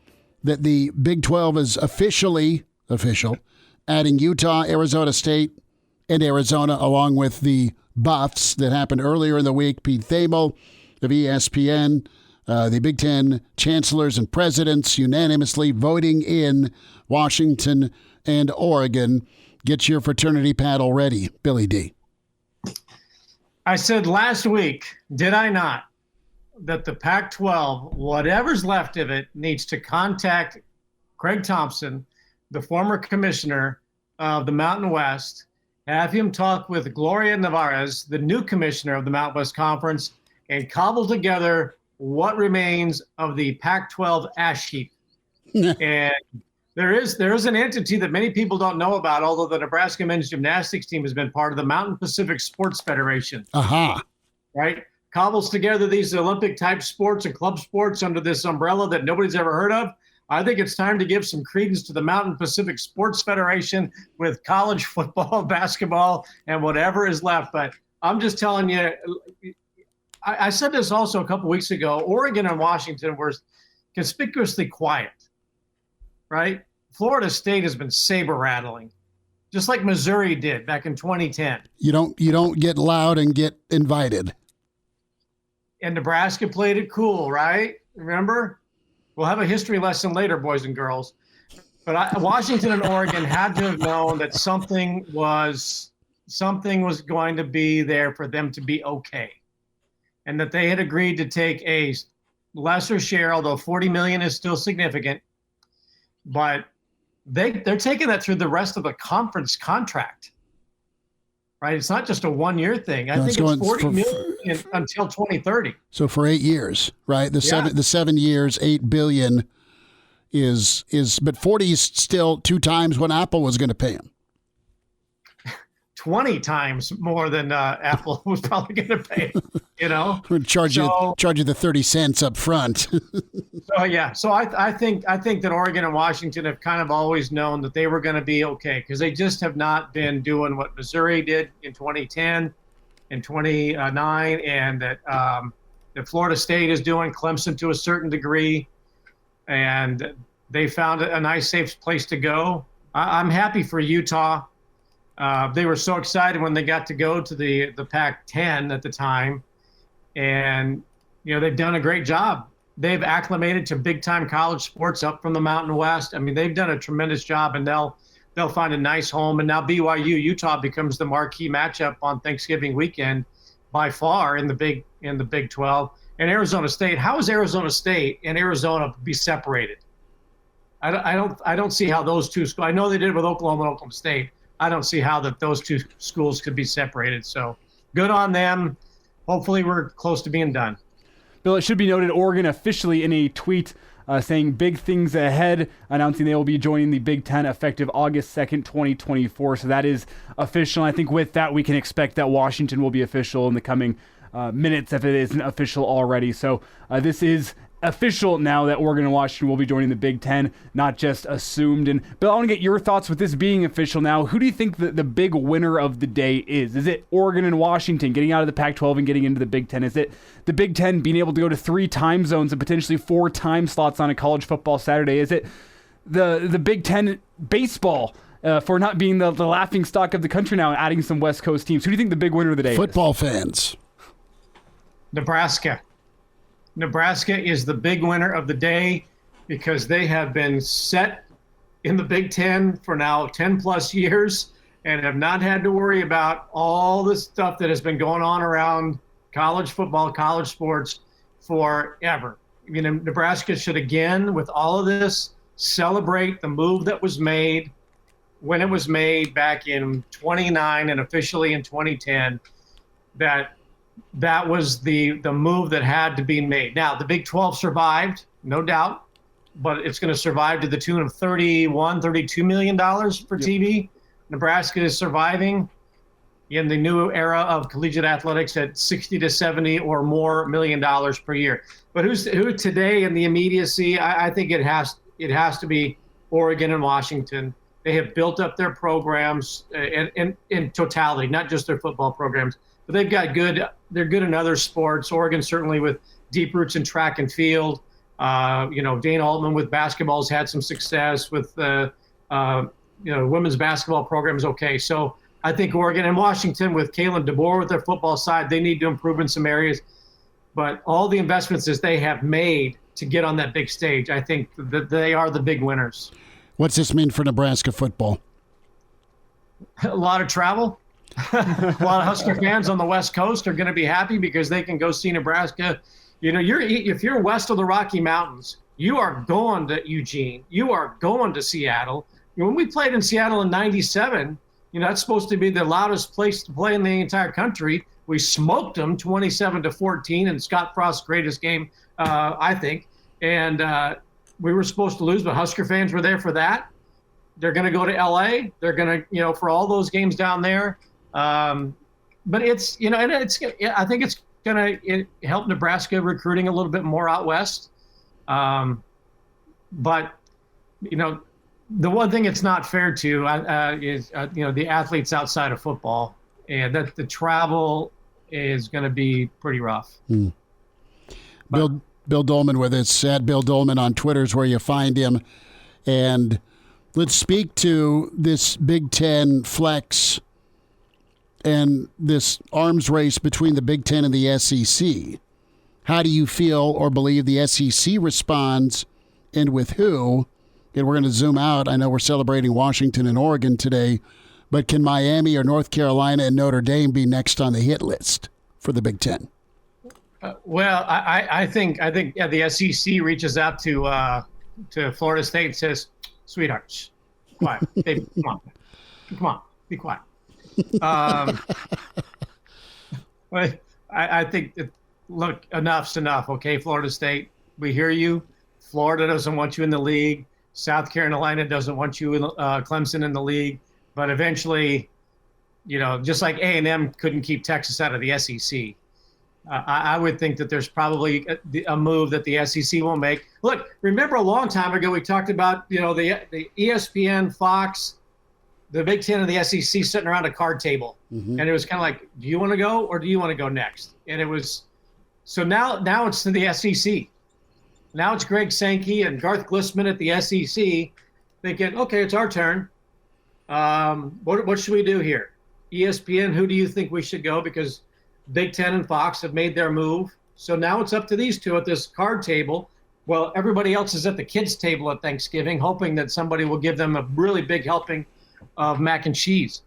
that the Big 12 is official, adding Utah, Arizona State, and Arizona, along with the Buffs that happened earlier in the week. Pete Thamel of ESPN, the Big Ten chancellors and presidents unanimously voting in Washington and Oregon. Get your fraternity paddle ready, Billy D. I said last week, did I not, that the Pac-12, whatever's left of it, needs to contact Craig Thompson, the former commissioner of the Mountain West, have him talk with Gloria Nevarez, the new commissioner of the Mountain West Conference, and cobble together what remains of the Pac-12 ash heap. And there is an entity that many people don't know about, although the Nebraska men's gymnastics team has been part of the Mountain Pacific Sports Federation. Right? Cobbles together these Olympic-type sports and club sports under this umbrella that nobody's ever heard of. I think it's time to give some credence to the Mountain Pacific Sports Federation with college football, basketball, and whatever is left. But I'm just telling you, I said this also a couple weeks ago. Oregon and Washington were conspicuously quiet, right? Florida State has been saber rattling, just like Missouri did back in 2010. You don't get loud and get invited. And Nebraska played it cool, right? Remember? We'll have a history lesson later, boys and girls. But Washington and Oregon had to have known that something was going to be there for them to be okay, and that they had agreed to take a lesser share, although $40 million is still significant. But they're taking that through the rest of the conference contract, right? It's not just a one-year thing. I think it's $40 million until 2030. So for 8 years, right? The 7 years, $8 billion is but 40 is still 2 times what Apple was going to pay him. 20 times more than Apple was probably going to pay, you know. Charge you the 30 cents up front. So I think that Oregon and Washington have kind of always known that they were going to be okay, because they just have not been doing what Missouri did in 2010 and 29, and that Florida State is doing, Clemson to a certain degree, and they found a nice, safe place to go. I'm happy for Utah. They were so excited when they got to go to the Pac-10 at the time, and they've done a great job. They've acclimated to big-time college sports up from the Mountain West. I mean, they've done a tremendous job, and they'll find a nice home. And now Utah becomes the marquee matchup on Thanksgiving weekend by far in the Big 12. And Arizona State, how is Arizona State and Arizona be separated? I don't see how those two schools. I know they did it with Oklahoma and Oklahoma State. I don't see how those two schools could be separated. So good on them. Hopefully we're close to being done. Bill, it should be noted, Oregon officially in a tweet saying big things ahead, announcing they will be joining the Big Ten effective August 2nd, 2024. So that is official. I think with that, we can expect that Washington will be official in the coming minutes if it isn't official already. So this is official now that Oregon and Washington will be joining the Big Ten, not just assumed. And Bill, I want to get your thoughts with this being official now. Who do you think the big winner of the day is? Is it Oregon and Washington getting out of the Pac-12 and getting into the Big Ten? Is it the Big Ten being able to go to 3 time zones and potentially 4 time slots on a college football Saturday? Is it the Big Ten baseball for not being the laughing stock of the country now and adding some West Coast teams? Who do you think the big winner of the day is? Football fans. Nebraska. Nebraska is the big winner of the day because they have been set in the Big Ten for now 10 plus years and have not had to worry about all the stuff that has been going on around college football, college sports forever. Nebraska should, again, with all of this, celebrate the move that was made when it was made back in 29 and officially in 2010, that was the move that had to be made. Now, the Big 12 survived, no doubt, but it's going to survive to the tune of $32 million for TV. Nebraska is surviving in the new era of collegiate athletics at 60 to 70 or more $1 million per year. But who today in the immediacy? I think it has to be Oregon and Washington. They have built up their programs in totality, not just their football programs. But they've got they're good in other sports. Oregon certainly with deep roots in track and field. Dane Oltman with basketball has had some success. With women's basketball program is okay. So I think Oregon and Washington with Kalen DeBoer with their football side, they need to improve in some areas. But all the investments that they have made to get on that big stage, I think that they are the big winners. What's this mean for Nebraska football? A lot of travel. A lot of Husker fans on the West Coast are going to be happy because they can go see Nebraska. If you're west of the Rocky Mountains, you are going to Eugene. You are going to Seattle. When we played in Seattle in '97, that's supposed to be the loudest place to play in the entire country. We smoked them 27-14 in Scott Frost's greatest game, I think. And we were supposed to lose, but Husker fans were there for that. They're going to go to LA. They're going to, for all those games down there. But it's, I think it's going to help Nebraska recruiting a little bit more out west. But, the one thing it's not fair to is, the athletes outside of football, and that the travel is going to be pretty rough. Bill, Bill Doleman with us. At Bill Doleman on Twitter is where you find him. And let's speak to this Big Ten flex and this arms race between the Big Ten and the SEC. How do you feel or believe the SEC responds, and with who? And we're going to zoom out. I know we're celebrating Washington and Oregon today, but can Miami or North Carolina and Notre Dame be next on the hit list for the Big Ten? I think the SEC reaches out to Florida State and says, "Sweethearts, quiet, baby, come on, be quiet." But I think look, enough's enough. Okay, Florida State, we hear you. Florida doesn't want you in the league. South Carolina doesn't want you in Clemson in the league. But eventually, just like A&M couldn't keep Texas out of the SEC. I would think that there's probably a move that the SEC will make. Look, remember a long time ago we talked about the ESPN, Fox, the Big Ten and the SEC sitting around a card table, and it was kind of like, do you want to go or do you want to go next? And it was so now it's to the SEC. Now it's Greg Sankey and Garth Glissman at the SEC thinking, okay, it's our turn. What should we do here? ESPN, who do you think we should go? Because Big Ten and Fox have made their move. So now it's up to these two at this card table. Well, everybody else is at the kids' table at Thanksgiving, hoping that somebody will give them a really big helping of mac and cheese.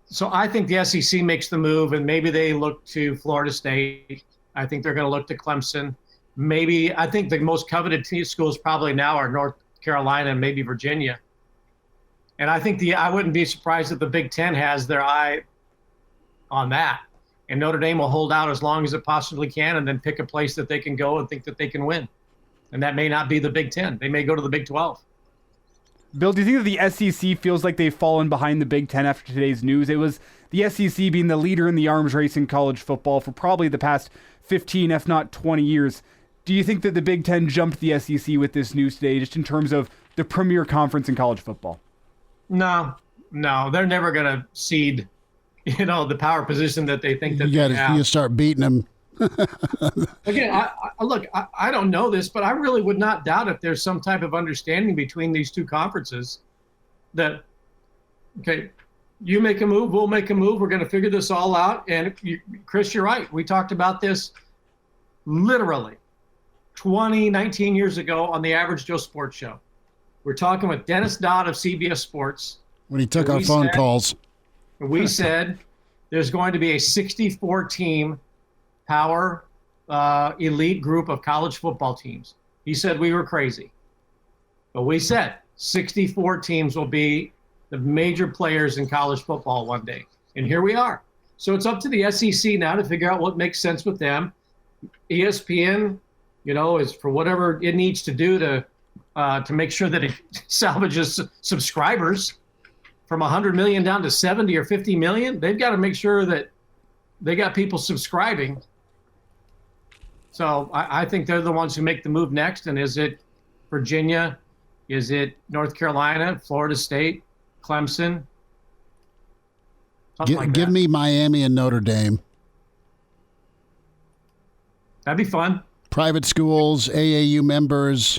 So I think the SEC makes the move, and maybe they look to Florida State. I think they're going to look to Clemson. Maybe I think the most coveted schools probably now are North Carolina and maybe Virginia. And I think I wouldn't be surprised if the Big Ten has their eye on that. And Notre Dame will hold out as long as it possibly can and then pick a place that they can go and think that they can win. And that may not be the Big Ten. They may go to the Big 12. Bill, do you think that the SEC feels like they've fallen behind the Big Ten after today's news? It was the SEC being the leader in the arms race in college football for probably the past 15, if not 20 years. Do you think that the Big Ten jumped the SEC with this news today, just in terms of the premier conference in college football? No, they're never going to cede, the power position that they think that they have. You start beating them. Again, I don't know this, but I really would not doubt if there's some type of understanding between these two conferences that, okay, you make a move, we'll make a move. We're going to figure this all out. And Chris, you're right. We talked about this literally 19 years ago on the Average Joe Sports Show. We're talking with Dennis Dodd of CBS Sports. When he took our phone calls. We said there's going to be a 64-team power elite group of college football teams. He said we were crazy. But we said 64 teams will be the major players in college football one day. And here we are. So it's up to the SEC now to figure out what makes sense with them. ESPN, is for whatever it needs to do to make sure that it salvages subscribers from 100 million down to 70 or 50 million. They've got to make sure that they got people subscribing. So I think they're the ones who make the move next. And is it Virginia? Is it North Carolina, Florida State, Clemson? Give me Miami and Notre Dame. That'd be fun. Private schools, AAU members,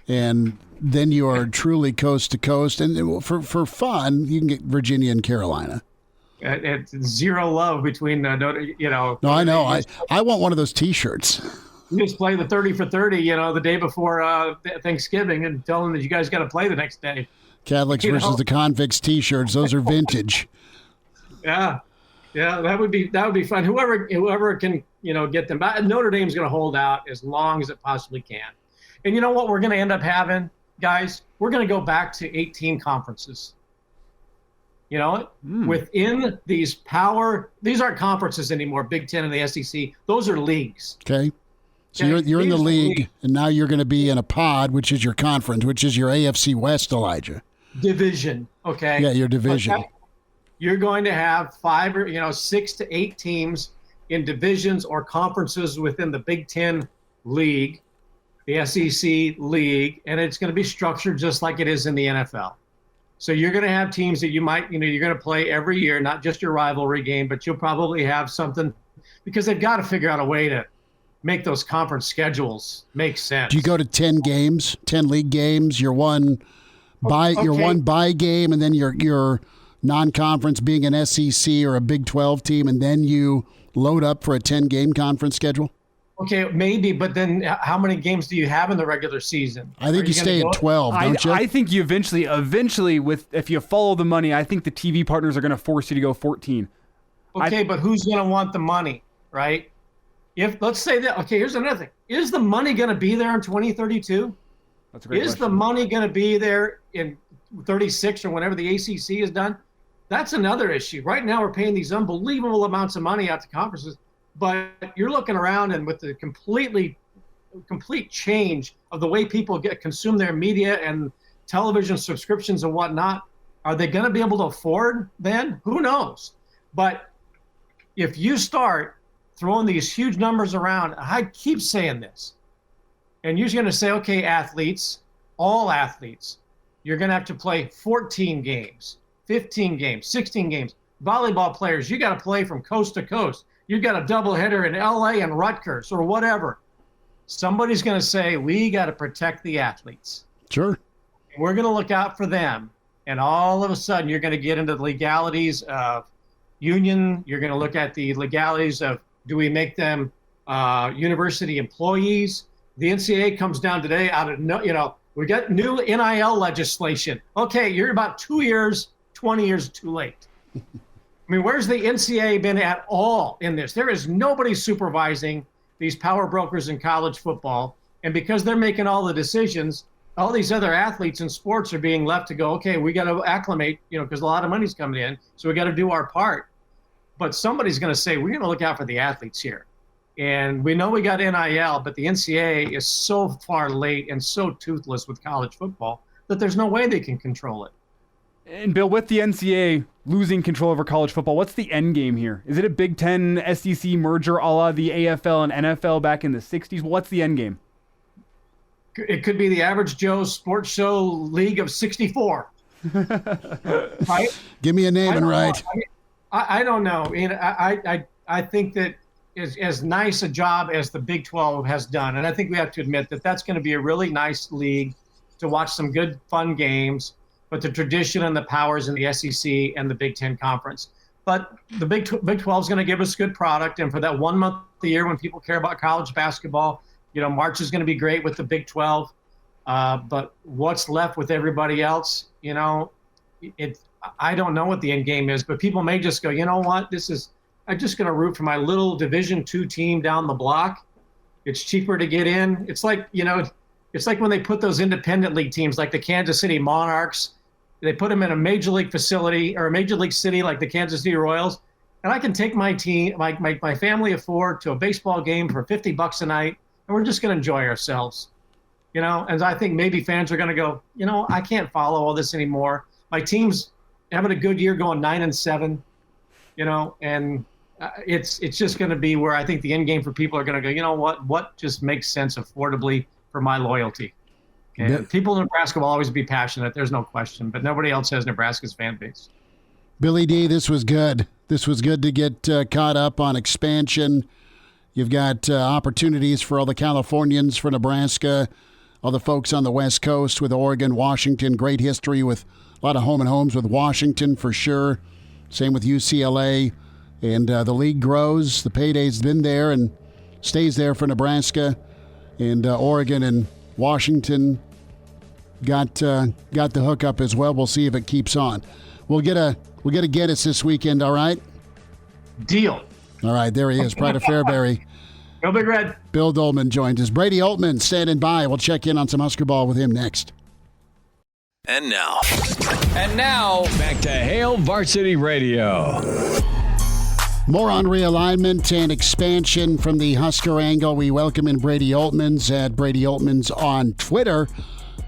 and then you are truly coast to coast. And for fun, you can get Virginia and Carolina. It's zero love between No, I know. I want one of those T-shirts. You just play the 30 for 30, the day before Thanksgiving, and tell them that you guys got to play the next day. Catholics versus the Convicts T-shirts. Those are vintage. Yeah, that would be fun. Whoever can get them. Notre Dame's going to hold out as long as it possibly can. And you know what we're going to end up having, guys? We're going to go back to 18 conferences. Within these aren't conferences anymore, Big Ten and the SEC. Those are leagues. Okay. So you're in the league, and now you're going to be in a pod, which is your conference, which is your AFC West, Elijah. Division, okay? Yeah, your division. Okay. You're going to have 6 to 8 teams in divisions or conferences within the Big Ten league, the SEC league, and it's going to be structured just like it is in the NFL. So you're going to have teams that you might, you're going to play every year, not just your rivalry game, but you'll probably have something because they've got to figure out a way to make those conference schedules make sense. Do you go to 10 games, 10 league games? Your one bye game, and then your non-conference being an SEC or a Big 12 team, and then you load up for a 10-game conference schedule? Okay, maybe, but then how many games do you have in the regular season? I think you stay at 12, don't you? I think you eventually, if you follow the money, I think the TV partners are going to force you to go 14. Okay, but who's going to want the money, right? Let's say that, okay, here's another thing. Is the money going to be there in 2032? That's a great question. Is the money going to be there in 36 or whenever the ACC is done? That's another issue. Right now, we're paying these unbelievable amounts of money out to conferences, but you're looking around, and with the complete change of the way people consume their media and television subscriptions and whatnot, are they going to be able to afford then? Who knows? But if you start throwing these huge numbers around, I keep saying this, and you're going to say, okay, athletes, all athletes, you're going to have to play 14 games, 15 games, 16 games. Volleyball players, you got to play from coast to coast. You got a doubleheader in LA and Rutgers or whatever. Somebody's going to say, we got to protect the athletes. Sure. We're going to look out for them. And all of a sudden, you're going to get into the legalities of union. You're going to look at the legalities of, do we make them university employees? The NCAA comes down today out of, we got new NIL legislation. Okay, you're about 2 years, 20 years too late. I mean, where's the NCAA been at all in this? There is nobody supervising these power brokers in college football. And because they're making all the decisions, all these other athletes in sports are being left to go, okay, we got to acclimate, because a lot of money's coming in. So we got to do our part. But somebody's going to say, we're going to look out for the athletes here. And we know we got NIL, but the NCAA is so far late and so toothless with college football that there's no way they can control it. And Bill, with the NCAA losing control over college football, what's the end game here? Is it a Big Ten SEC merger a la the AFL and NFL back in the 60s? What's the end game? It could be the average Joe sports show league of 64. Right? Give me a name and right. I don't know. I think that as nice a job as the Big 12 has done, and I think we have to admit that that's going to be a really nice league to watch some good, fun games, but the tradition and the powers in the SEC and the Big Ten Conference. But the Big 12 is going to give us good product, and for that 1 month of the year when people care about college basketball, March is going to be great with the Big 12. But what's left with everybody else, I don't know what the end game is, but people may just go, you know what, I'm just going to root for my little Division II team down the block. It's cheaper to get in. It's like, it's like when they put those independent league teams like the Kansas City Monarchs, they put them in a major league facility or a major league city like the Kansas City Royals, and I can take my team, my family of four to a baseball game for $50 a night, and we're just going to enjoy ourselves. And I think maybe fans are going to go, I can't follow all this anymore. My team's having a good year going 9-7, and it's just going to be where I think the end game for people are going to go, what just makes sense affordably for my loyalty. And people in Nebraska will always be passionate. There's no question, but nobody else has Nebraska's fan base. Billy D, this was good. This was good to get caught up on expansion. You've got opportunities for all the Californians, for Nebraska, all the folks on the West Coast with Oregon, Washington. Great history with a lot of home and homes with Washington for sure. Same with UCLA. And the league grows. The payday's been there and stays there for Nebraska. And Oregon and Washington got the hookup as well. We'll see if it keeps on. We'll get a Guinness this weekend, all right? Deal. All right, there he is, Pride of Fairbury. Go Big Red. Bill Doleman joins us. Brady Oltmans standing by. We'll check in on some Husker ball with him next. And now, back to Hail Varsity Radio. More on realignment and expansion from the Husker angle. We welcome in Brady Oltmans at Brady Oltmans on Twitter.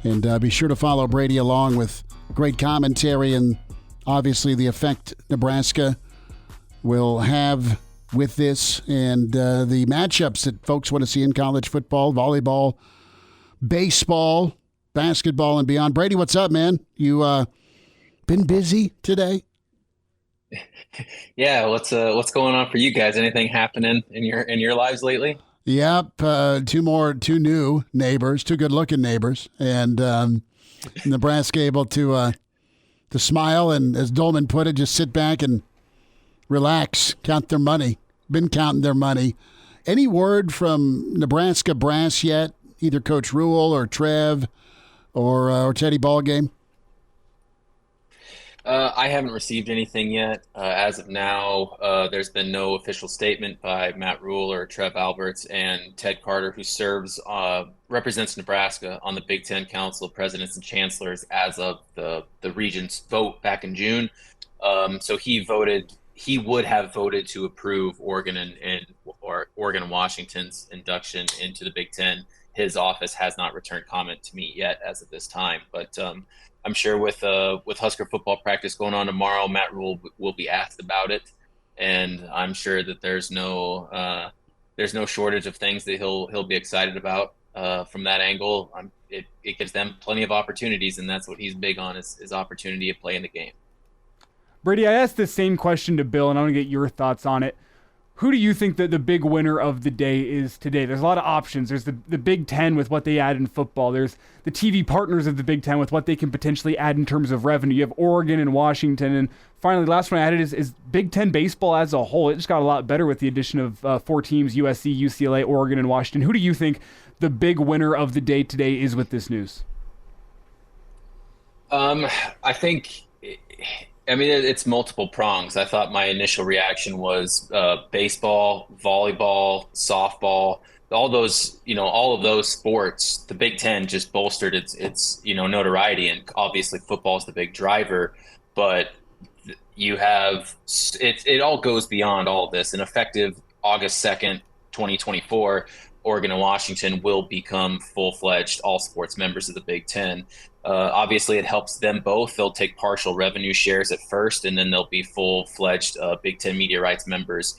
And be sure to follow Brady along with great commentary and obviously the effect Nebraska will have with this and the matchups that folks want to see in college football, volleyball, baseball, basketball, and beyond. Brady, what's up, man? You been busy today? Yeah, what's going on for you guys? Anything happening in your lives lately? Yep, two new neighbors, two good-looking neighbors, and Nebraska able to smile and, as Doleman put it, just sit back and relax, count their money. Been counting their money. Any word from Nebraska brass yet? Either Coach Rule or Trev or Teddy Ballgame? I haven't received anything yet. As of now, there's been no official statement by Matt Rule or Trev Alberts, and Ted Carter, who represents Nebraska on the Big Ten Council of Presidents and Chancellors as of the region's vote back in June. So he would have voted to approve Oregon and Washington's induction into the Big Ten. His office has not returned comment to me yet as of this time, but I'm sure with Husker football practice going on tomorrow, Matt Rule will be asked about it, and I'm sure that there's no shortage of things that he'll be excited about from that angle. It gives them plenty of opportunities, and that's what he's big on is opportunity of playing the game. Brady, I asked the same question to Bill, and I want to get your thoughts on it. Who do you think that the big winner of the day is today? There's a lot of options. There's the Big Ten with what they add in football. There's the TV partners of the Big Ten with what they can potentially add in terms of revenue. You have Oregon and Washington. And finally, the last one I added is Big Ten baseball as a whole. It just got a lot better with the addition of 4 teams, USC, UCLA, Oregon, and Washington. Who do you think the big winner of the day today is with this news? I think... it's multiple prongs. I thought my initial reaction was baseball, volleyball, softball, all of those sports. The Big Ten just bolstered its notoriety, and obviously football is the big driver. But you have it all goes beyond all of this. And effective August 2nd, 2024, Oregon and Washington will become full-fledged all-sports members of the Big Ten. Obviously, it helps them both. They'll take partial revenue shares at first, and then they'll be full-fledged Big Ten media rights members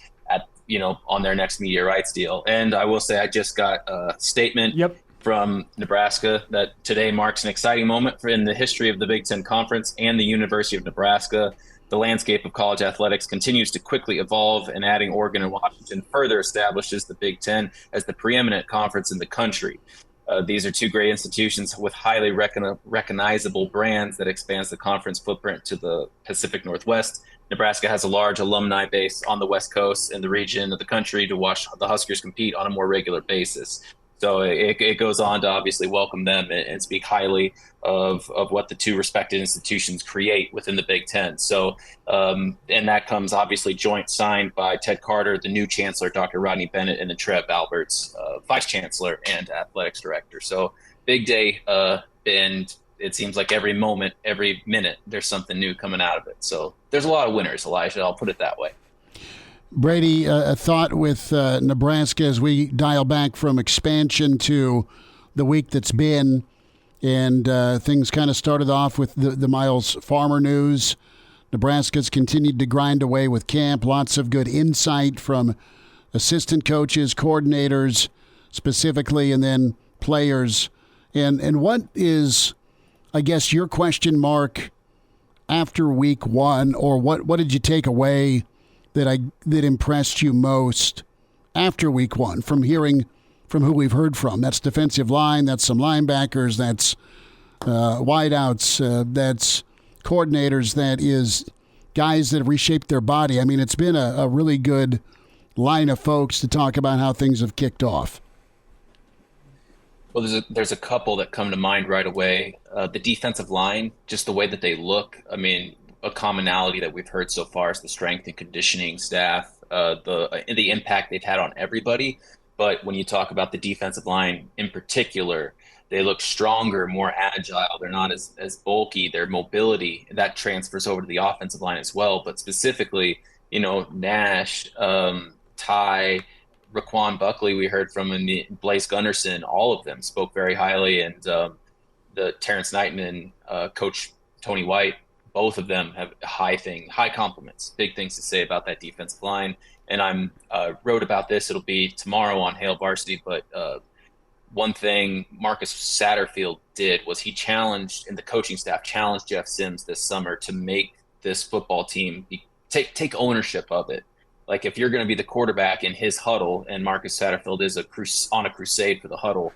on their next media rights deal. And I will say I just got a statement from Nebraska that today marks an exciting moment in the history of the Big Ten Conference and the University of Nebraska. The landscape of college athletics continues to quickly evolve, and adding Oregon and Washington further establishes the Big Ten as the preeminent conference in the country. These are two great institutions with highly recognizable brands that expands the conference footprint to the Pacific Northwest. Nebraska has a large alumni base on the West Coast and the region of the country to watch the Huskers compete on a more regular basis. So it goes on to obviously welcome them and speak highly of what the two respected institutions create within the Big Ten. So, and that comes obviously joint signed by Ted Carter, the new chancellor, Dr. Rodney Bennett, and then Trev Alberts, vice chancellor and athletics director. So big day, and it seems like every moment, every minute, there's something new coming out of it. So there's a lot of winners, Elijah. I'll put it that way. Brady, a thought with Nebraska as we dial back from expansion to the week that's been, and things kind of started off with the Miles Farmer news. Nebraska's continued to grind away with camp. Lots of good insight from assistant coaches, coordinators specifically, and then players. And what is, I guess, your question mark after week one, or what did you take away that impressed you most after week one from hearing from who we've heard from? That's defensive line, that's some linebackers, that's wideouts, that's coordinators, that is guys that have reshaped their body. I mean, it's been a really good line of folks to talk about how things have kicked off. Well, there's a couple that come to mind right away. The defensive line, just the way that they look. I mean, a commonality that we've heard so far is the strength and conditioning staff, the impact they've had on everybody. But when you talk about the defensive line in particular, they look stronger, more agile. They're not as bulky. Their mobility, that transfers over to the offensive line as well. But specifically, Nash, Ty, Raquan Buckley, we heard from, and Blaise Gunnerson, all of them spoke very highly. And the Terrence Knighton and Coach Tony White, both of them have high compliments, big things to say about that defensive line. And I'm wrote about this. It'll be tomorrow on Hail Varsity. But one thing Marcus Satterfield did was he challenged, and the coaching staff challenged Jeff Sims this summer to make this football team take ownership of it. Like if you're going to be the quarterback in his huddle, and Marcus Satterfield is on a crusade for the huddle,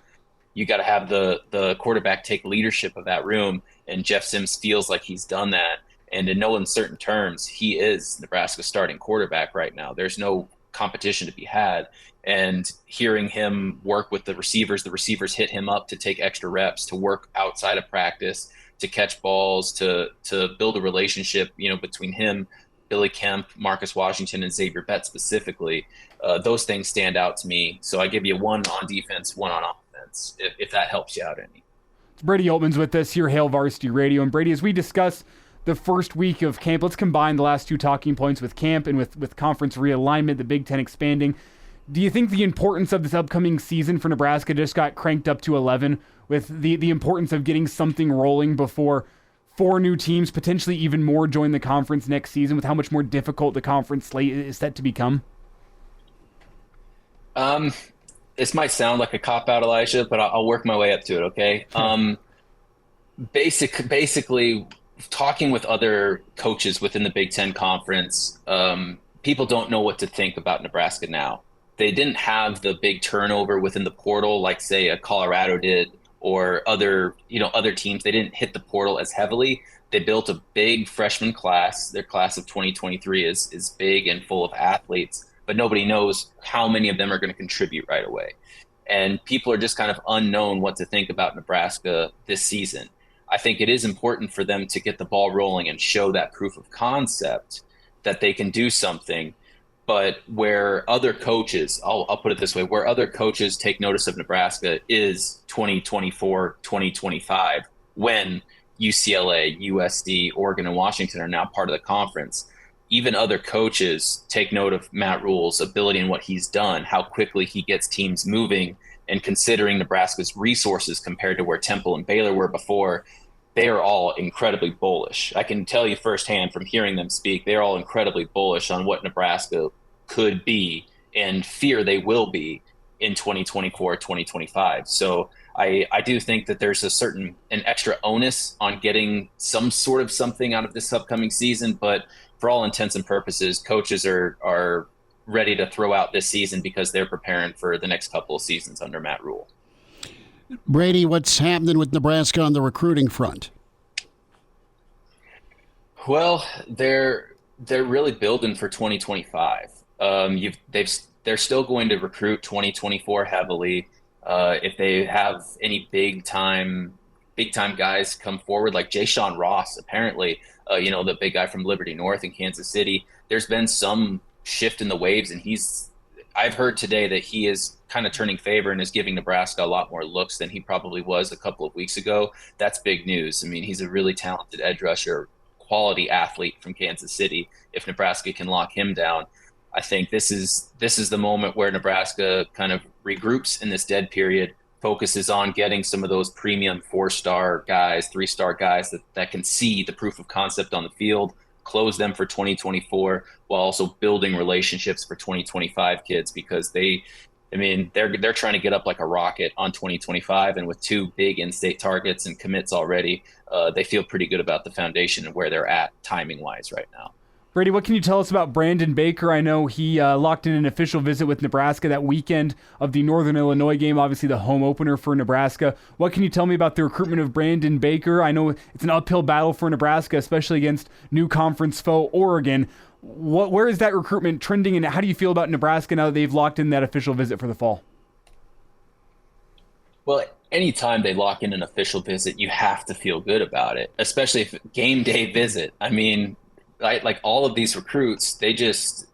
you got to have the quarterback take leadership of that room. And Jeff Sims feels like he's done that. And in no uncertain terms, he is Nebraska's starting quarterback right now. There's no competition to be had. And hearing him work with the receivers hit him up to take extra reps, to work outside of practice, to catch balls, to build a relationship, between him, Billy Kemp, Marcus Washington, and Xavier Betts specifically. Those things stand out to me. So I give you one on defense, one on offense, if that helps you out any. It's Brady Oltmans with us here, Hail Varsity Radio. And Brady, as we discuss the first week of camp, let's combine the last two talking points with camp and with conference realignment, the Big Ten expanding. Do you think the importance of this upcoming season for Nebraska just got cranked up to 11 with the importance of getting something rolling before 4 new teams, potentially even more, join the conference next season, with how much more difficult the conference slate is set to become? This might sound like a cop-out, Elijah, but I'll work my way up to it, okay? Basically, talking with other coaches within the Big Ten Conference, people don't know what to think about Nebraska now. They didn't have the big turnover within the portal like, say, a Colorado did, or other teams. They didn't hit the portal as heavily. They built a big freshman class. Their class of 2023 is big and full of athletes, but nobody knows how many of them are going to contribute right away. And people are just kind of unknown what to think about Nebraska this season. I think it is important for them to get the ball rolling and show that proof of concept that they can do something. But where other coaches, I'll put it this way, where other coaches take notice of Nebraska is 2024, 2025, when UCLA, USC, Oregon, and Washington are now part of the conference. Even other coaches take note of Matt Rule's ability and what he's done, how quickly he gets teams moving, and considering Nebraska's resources compared to where Temple and Baylor were before, they are all incredibly bullish. I can tell you firsthand from hearing them speak, they're all incredibly bullish on what Nebraska could be and fear they will be in 2024, 2025. So I do think that there's an extra onus on getting some sort of something out of this upcoming season, but for all intents and purposes, coaches are ready to throw out this season because they're preparing for the next couple of seasons under Matt Rule. Brady, what's happening with Nebraska on the recruiting front? Well, they're really building for 2025. They're still going to recruit 2024 heavily. If they have any big time guys come forward, like Jayshon Ross, apparently, the big guy from Liberty North in Kansas City, there's been some shift in the waves, and I've heard today that he is kind of turning favor and is giving Nebraska a lot more looks than he probably was a couple of weeks ago. That's big news. I mean, he's a really talented edge rusher, quality athlete from Kansas City. If Nebraska can lock him down, I think this is the moment where Nebraska kind of regroups in this dead period, focuses on getting some of those premium 4-star guys, 3-star guys that can see the proof of concept on the field, close them for 2024 while also building relationships for 2025 kids, because they're trying to get up like a rocket on 2025, and with 2 big in-state targets and commits already, they feel pretty good about the foundation and where they're at timing-wise right now. Brady, what can you tell us about Brandon Baker? I know he locked in an official visit with Nebraska that weekend of the Northern Illinois game, obviously the home opener for Nebraska. What can you tell me about the recruitment of Brandon Baker? I know it's an uphill battle for Nebraska, especially against new conference foe Oregon. Where is that recruitment trending, and how do you feel about Nebraska now that they've locked in that official visit for the fall? Well, anytime they lock in an official visit, you have to feel good about it, especially if game day visit. I mean, like all of these recruits, they just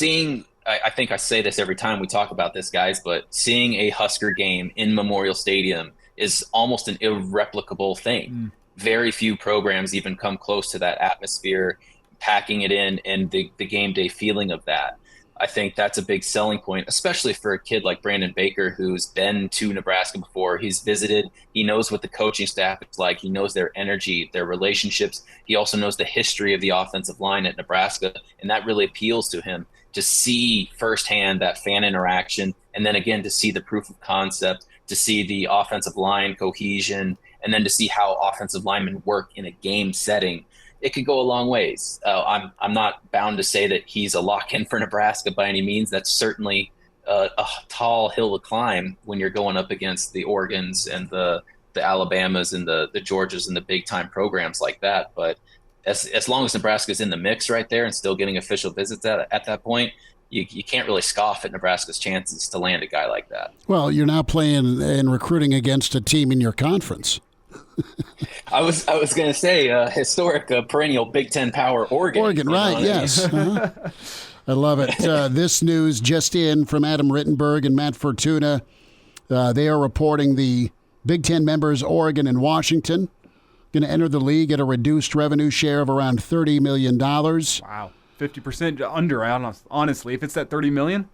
I think I say this every time we talk about this, guys, but seeing a Husker game in Memorial Stadium is almost an irreplicable thing. Very few programs even come close to that atmosphere, packing it in, and the game day feeling of that. I think that's a big selling point, especially for a kid like Brandon Baker, who's been to Nebraska before. He's visited. He knows what the coaching staff is like. He knows their energy, their relationships. He also knows the history of the offensive line at Nebraska, and that really appeals to him to see firsthand that fan interaction, and then again to see the proof of concept, to see the offensive line cohesion, and then to see how offensive linemen work in a game setting. it could go a long ways. I'm not bound to say that he's a lock-in for Nebraska by any means. That's certainly a tall hill to climb when you're going up against the Oregons and the Alabamas and the Georgias and the big-time programs like that. But as long as Nebraska's in the mix right there and still getting official visits at that point, you can't really scoff at Nebraska's chances to land a guy like that. Well, you're now playing and recruiting against a team in your conference. I was going to say historic perennial Big Ten power Oregon. Oregon, right? Yes. Uh-huh. I love it. This news just in from Adam Rittenberg and Matt Fortuna. They are reporting the Big Ten members, Oregon and Washington, going to enter the league at a reduced revenue share of around $30 million. Wow. 50% under, honestly. If it's that $30 million?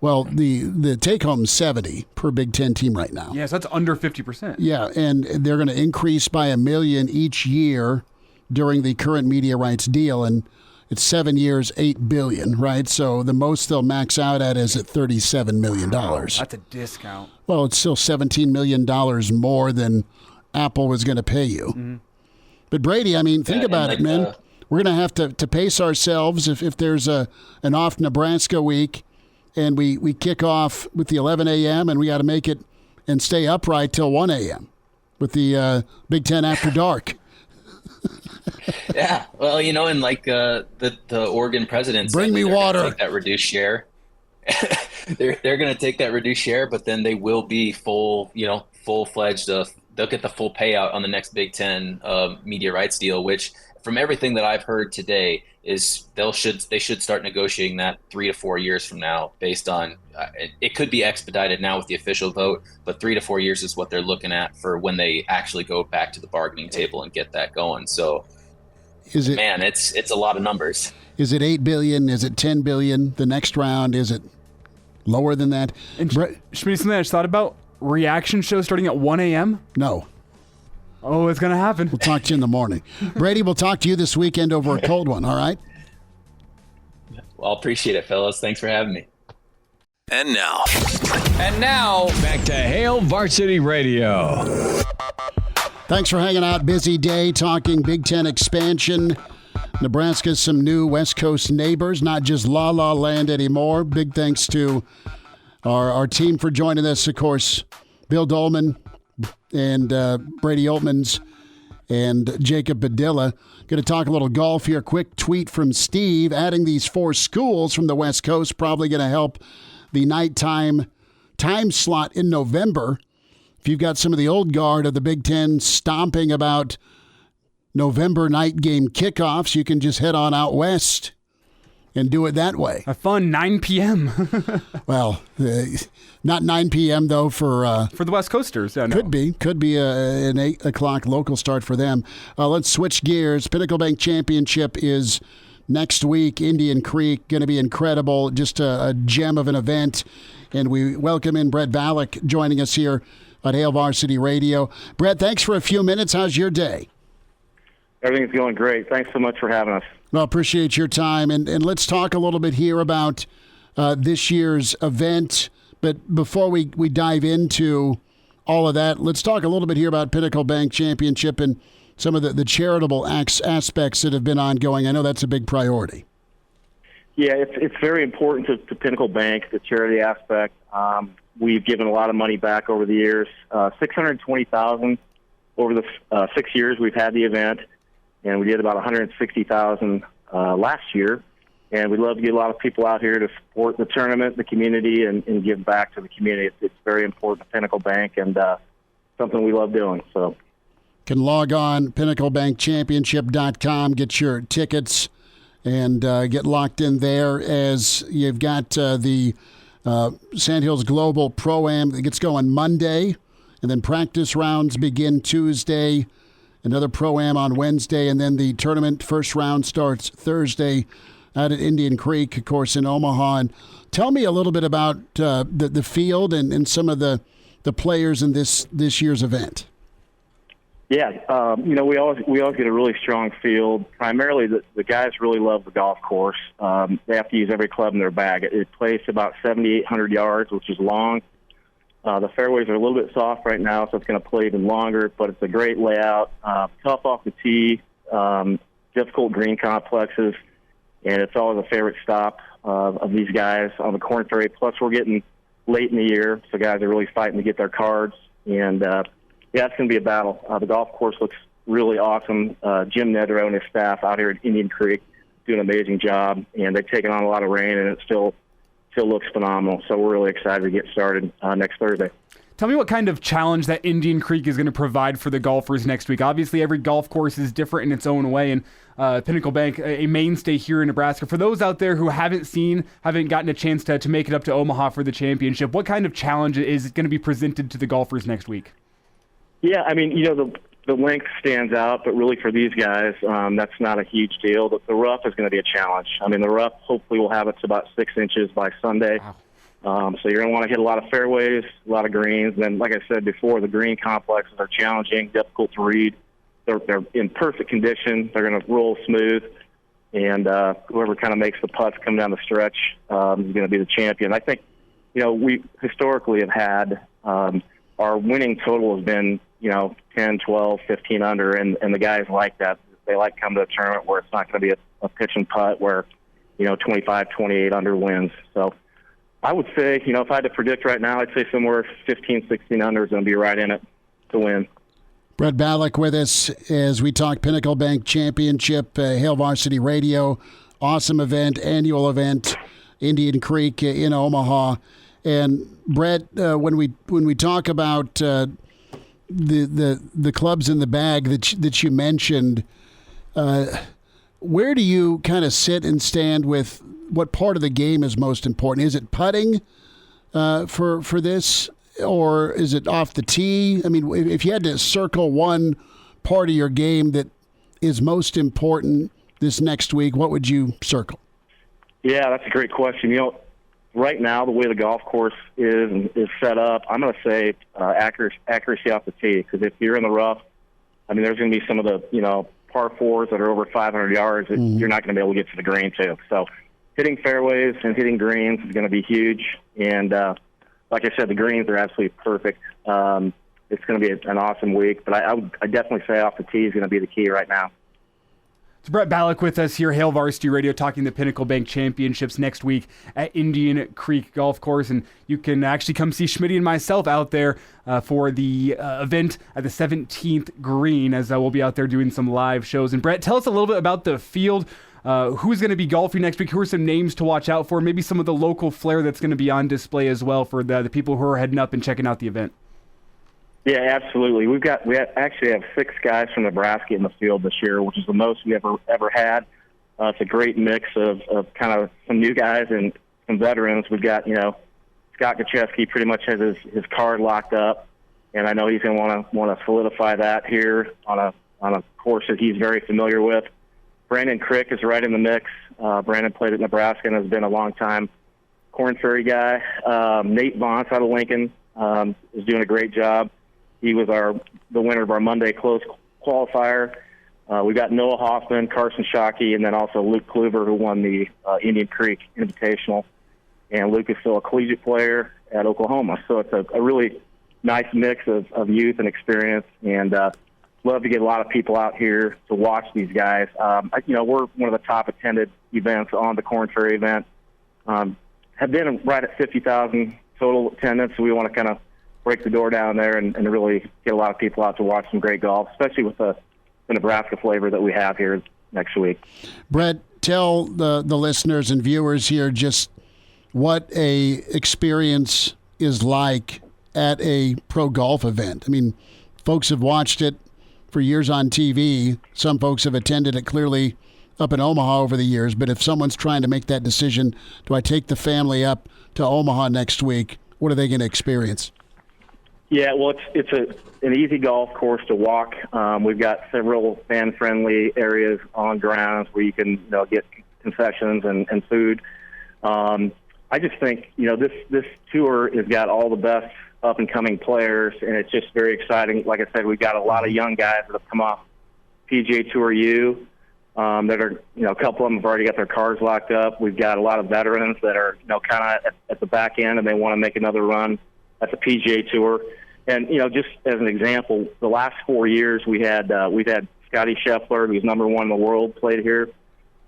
Well, the take-home is 70 per Big Ten team right now. Yes, that's under 50%. Yeah, and they're going to increase by $1 million each year during the current media rights deal, and it's 7 years, $8 billion, right? So the most they'll max out at is at $37 million. Wow, that's a discount. Well, it's still $17 million more than Apple was going to pay you. Mm-hmm. But Brady, I mean, think about it, man. We're going to have to pace ourselves if there's an off Nebraska week and we kick off with the 11 a.m. and we got to make it and stay upright till 1 a.m. with the Big Ten After Dark. Yeah, well, and like the Oregon presidents, bring me water. Take that reduced share. they're going to take that reduced share, but then they will be full-fledged. They'll get the full payout on the next Big Ten media rights deal, which, from everything that I've heard today, is they should start negotiating that 3 to 4 years from now, based on it could be expedited now with the official vote, but 3 to 4 years is what they're looking at for when they actually go back to the bargaining table and get that going. So, it's a lot of numbers. Is it $8 billion? Is it $10 billion? The next round, is it lower than that? And Schmidt, something I just thought about: reaction show starting at 1 a.m. No. Oh, it's going to happen. We'll talk to you in the morning. Brady, we'll talk to you this weekend over a cold one, all right? Well, appreciate it, fellas. Thanks for having me. And now, back to Hail Varsity Radio. Thanks for hanging out. Busy day talking Big Ten expansion. Nebraska's some new West Coast neighbors, not just la-la land anymore. Big thanks to our team for joining us, of course, Bill Doleman and Brady Oltmans and Jacob Padilla. Going to talk a little golf here. Quick tweet from Steve. Adding these 4 schools from the West Coast probably going to help the nighttime time slot in November. If you've got some of the old guard of the Big Ten stomping about November night game kickoffs, you can just head on out west and do it that way. A fun 9 p.m. Well, not 9 p.m. though for the West Coasters. Yeah, no. Could be an 8 o'clock local start for them. Let's switch gears. Pinnacle Bank Championship is next week. Indian Creek, going to be incredible. Just a gem of an event. And we welcome in Brett Balak joining us here at Hail Varsity Radio. Brett, thanks for a few minutes. How's your day? Everything's going great. Thanks so much for having us. Well, appreciate your time. And let's talk a little bit here about this year's event. But before we dive into all of that, let's talk a little bit here about Pinnacle Bank Championship and some of the charitable aspects that have been ongoing. I know that's a big priority. Yeah, it's very important to Pinnacle Bank, the charity aspect. We've given a lot of money back over the years, $620,000 over the 6 years we've had the event, and we did about $160,000 last year. And we'd love to get a lot of people out here to support the tournament, the community, and give back to the community. It's very important to Pinnacle Bank and something we love doing. So, can log on pinnaclebankchampionship.com, get your tickets, and get locked in there as you've got the Sandhills Global Pro-Am that gets going Monday, and then practice rounds begin Tuesday, another Pro-Am on Wednesday, and then the tournament first round starts Thursday out at Indian Creek, of course, in Omaha. And tell me a little bit about the field and some of the players in this year's event. Yeah, we always get a really strong field. Primarily, the guys really love the golf course. They have to use every club in their bag. It plays about 7,800 yards, which is long. The fairways are a little bit soft right now, so it's going to play even longer, but it's a great layout. Tough off the tee. difficult green complexes, and it's always a favorite stop of these guys on the Korn Ferry. Plus, we're getting late in the year, so guys are really fighting to get their cards. And, it's going to be a battle. The golf course looks really awesome. Jim Nedrow and his staff out here at Indian Creek do an amazing job, and they've taken on a lot of rain, and it still looks phenomenal. So we're really excited to get started next Thursday. Tell me what kind of challenge that Indian Creek is going to provide for the golfers next week. Obviously, every golf course is different in its own way, and Pinnacle Bank, a mainstay here in Nebraska. For those out there who haven't gotten a chance to make it up to Omaha for the championship, what kind of challenge is going to be presented to the golfers next week? Yeah, I mean, the length stands out, but really for these guys, that's not a huge deal. But the rough is going to be a challenge. I mean, the rough hopefully will have it to about 6 inches by Sunday. Wow. So you're going to want to hit a lot of fairways, a lot of greens. And then, like I said before, the green complexes are challenging, difficult to read. They're in perfect condition. They're going to roll smooth. And whoever kind of makes the putts come down the stretch is going to be the champion. I think, we historically have had our winning total has been, 10, 12, 15 under. And the guys like that. They like to come to a tournament where it's not going to be a pitch and putt where, 25, 28 under wins. So I would say, if I had to predict right now, I'd say somewhere 15, 16 under is going to be right in it to win. Brett Balak with us as we talk Pinnacle Bank Championship, Hail Varsity Radio, awesome event, annual event, Indian Creek in Omaha. And Brett, when we talk about the clubs in the bag that you mentioned, where do you kind of sit and stand with what part of the game is most important? Is it putting for this, or is it off the tee? I mean, if you had to circle one part of your game that is most important this next week, what would you circle? Yeah, that's a great question. Right now, the way the golf course is set up, I'm going to say accuracy off the tee, because if you're in the rough, I mean, there's going to be some of the, par fours that are over 500 yards that you're not going to be able to get to the green too. So hitting fairways and hitting greens is going to be huge. And like I said, the greens are absolutely perfect. It's going to be an awesome week. But I definitely say off the tee is going to be the key right now. It's Brett Balak with us here, Hail Varsity Radio, talking the Pinnacle Bank Championships next week at Indian Creek Golf Course. And you can actually come see Schmidt and myself out there for the event at the 17th green, as we'll be out there doing some live shows. And Brett, tell us a little bit about the field. Who's going to be golfing next week? Who are some names to watch out for? Maybe some of the local flair that's going to be on display as well for the people who are heading up and checking out the event. Yeah, absolutely. We actually have 6 guys from Nebraska in the field this year, which is the most we ever had. It's a great mix of kind of some new guys and some veterans. We've got, Scott Gachewski pretty much has his card locked up, and I know he's going to want to solidify that here on a course that he's very familiar with. Brandon Crick is right in the mix. Brandon played at Nebraska and has been a long-time Korn Ferry guy. Nate Vance out of Lincoln is doing a great job. He was the winner of our Monday close qualifier. We got Noah Hoffman, Carson Shockey, and then also Luke Kluver, who won the Indian Creek Invitational. And Luke is still a collegiate player at Oklahoma. So it's a really nice mix of youth and experience. And love to get a lot of people out here to watch these guys. We're one of the top attended events on the Korn Ferry event. Have been right at 50,000 total attendance. So we want to kind of break the door down there and really get a lot of people out to watch some great golf, especially with the Nebraska flavor that we have here next week. Brett, tell the listeners and viewers here just what a experience is like at a pro golf event. I mean, folks have watched it for years on TV. Some folks have attended it clearly up in Omaha over the years. But if someone's trying to make that decision, do I take the family up to Omaha next week? What are they going to experience? Yeah, well, it's an easy golf course to walk. We've got several fan-friendly areas on grounds where you can get concessions and food. I just think this tour has got all the best up-and-coming players, and it's just very exciting. Like I said, we've got a lot of young guys that have come off PGA Tour U that are a couple of them have already got their cars locked up. We've got a lot of veterans that are kind of at the back end, and they want to make another run at the PGA Tour. And just as an example, the last 4 years we've had Scotty Scheffler, who's number 1 in the world, played here.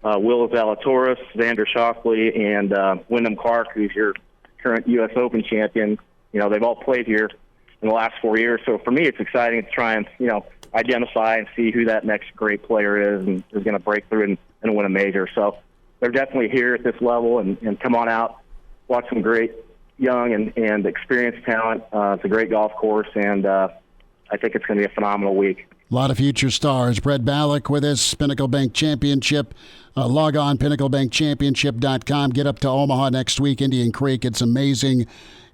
Will Zalatoris, Xander Schauffele, and Wyndham Clark, who's your current U.S. Open champion. They've all played here in the last 4 years. So for me, it's exciting to try and, identify and see who that next great player is and is going to break through and win a major. So they're definitely here at this level, and come on out, watch some great young and experienced talent. It's a great golf course, and I think it's going to be a phenomenal week. A lot of future stars. Brett Balak with us, Pinnacle Bank Championship. Log on, pinnaclebankchampionship.com. Get up to Omaha next week, Indian Creek. It's amazing,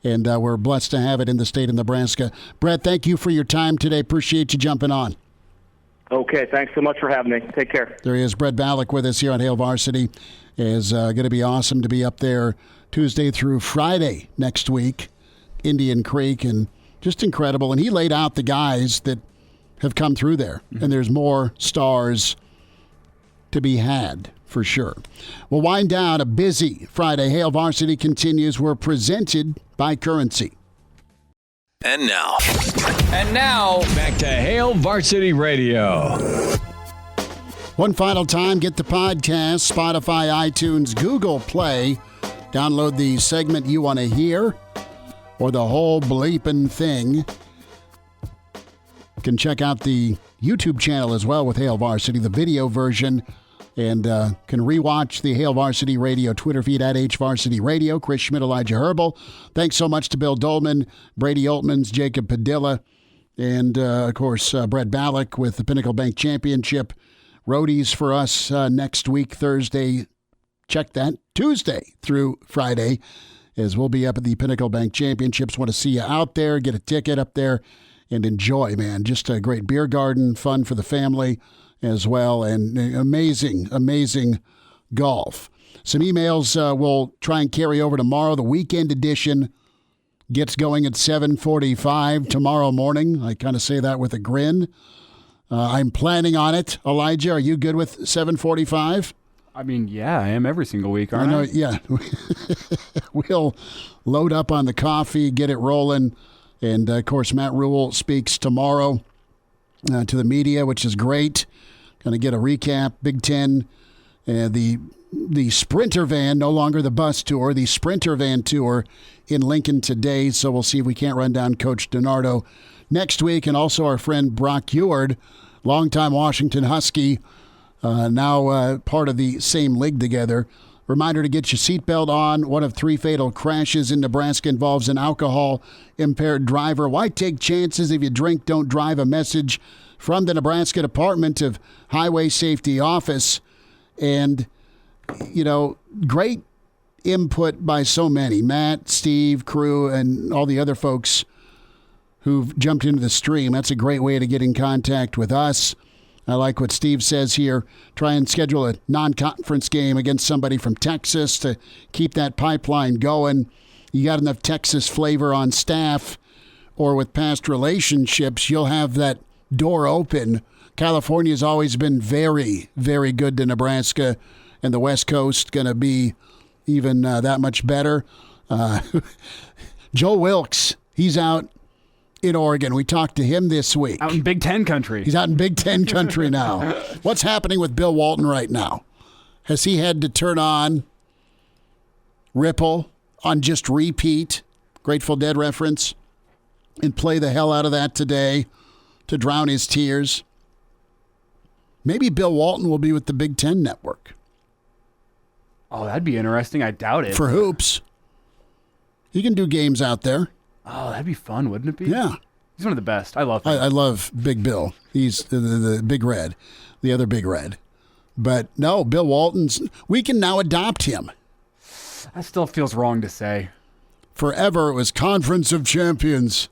and we're blessed to have it in the state of Nebraska. Brett, thank you for your time today. Appreciate you jumping on. Okay, thanks so much for having me. Take care. There he is, Brett Balak with us here on Hail Varsity. It's going to be awesome to be up there Tuesday through Friday next week, Indian Creek, and just incredible. And he laid out the guys that have come through there, and there's more stars to be had for sure. We'll wind down a busy Friday. Hail Varsity continues. We're presented by Currency. And now, back to Hail Varsity Radio. One final time, get the podcast, Spotify, iTunes, Google Play. Download the segment you want to hear or the whole bleeping thing. You can check out the YouTube channel as well with Hail Varsity, the video version, and can rewatch the Hail Varsity Radio Twitter feed at HVarsity Radio. Chris Schmidt, Elijah Herbel. Thanks so much to Bill Doleman, Brady Oltmans, Jacob Padilla, and, of course, Brett Balak with the Pinnacle Bank Championship. Roadies for us next week, Thursday. Check that, Tuesday through Friday, as we'll be up at the Pinnacle Bank Championships. Want to see you out there. Get a ticket up there and enjoy, man. Just a great beer garden, fun for the family as well, and amazing golf. Some emails we'll try and carry over tomorrow. The weekend edition gets going at 7:45 tomorrow morning. I kind of say that with a grin. I'm planning on it. Elijah, are you good with 7:45? I mean, yeah, I am every single week, aren't I? Yeah. We'll load up on the coffee, get it rolling. And, of course, Matt Rule speaks tomorrow to the media, which is great. Going to get a recap. Big Ten, the Sprinter van, no longer the bus tour, the Sprinter van tour in Lincoln today. So we'll see if we can't run down Coach DiNardo next week. And also our friend Brock Eward, longtime Washington Husky, now part of the same league together. Reminder to get your seatbelt on. One of 3 fatal crashes in Nebraska involves an alcohol-impaired driver. Why take chances if you drink, don't drive? A message from the Nebraska Department of Highway Safety Office. And, great input by so many. Matt, Steve, crew, and all the other folks who've jumped into the stream. That's a great way to get in contact with us. I like what Steve says here. Try and schedule a non-conference game against somebody from Texas to keep that pipeline going. You got enough Texas flavor on staff or with past relationships, you'll have that door open. California's always been very, very good to Nebraska, and the West Coast going to be even that much better. Joe Wilkes, he's out in Oregon. We talked to him this week. Out in Big Ten country. He's out in Big Ten country now. What's happening with Bill Walton right now? Has he had to turn on Ripple on just repeat, Grateful Dead reference, and play the hell out of that today to drown his tears? Maybe Bill Walton will be with the Big Ten Network. Oh, that'd be interesting. I doubt it. For hoops. He can do games out there. Oh, that'd be fun, wouldn't it be? Yeah. He's one of the best. I love him. I love Big Bill. He's the Big Red, the other Big Red. But no, Bill Walton's, we can now adopt him. That still feels wrong to say. Forever it was Conference of Champions.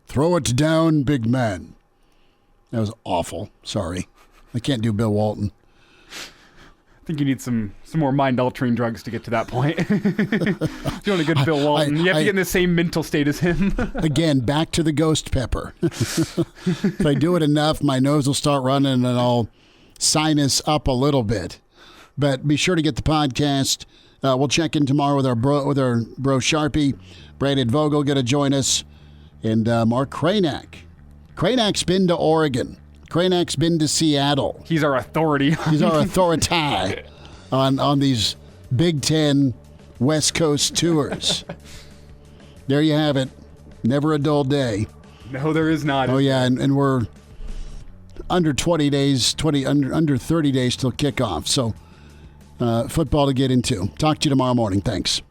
Throw it down, big man. That was awful. Sorry. I can't do Bill Walton. I think you need some more mind-altering drugs to get to that point. If you want a good Bill Walton, you have to get in the same mental state as him. Again, back to the ghost pepper. If I do it enough, my nose will start running and I'll sinus up a little bit. But be sure to get the podcast. We'll check in tomorrow with our bro Sharpie. Brandon Vogel going to join us. And Mark Kranak. Kranak's been to Oregon. Kranak's been to Seattle. He's our authority. He's our authority on these Big Ten West Coast tours. There you have it. Never a dull day. No, there is not. Oh, yeah, and we're under 20 days, under 30 days till kickoff. So football to get into. Talk to you tomorrow morning. Thanks.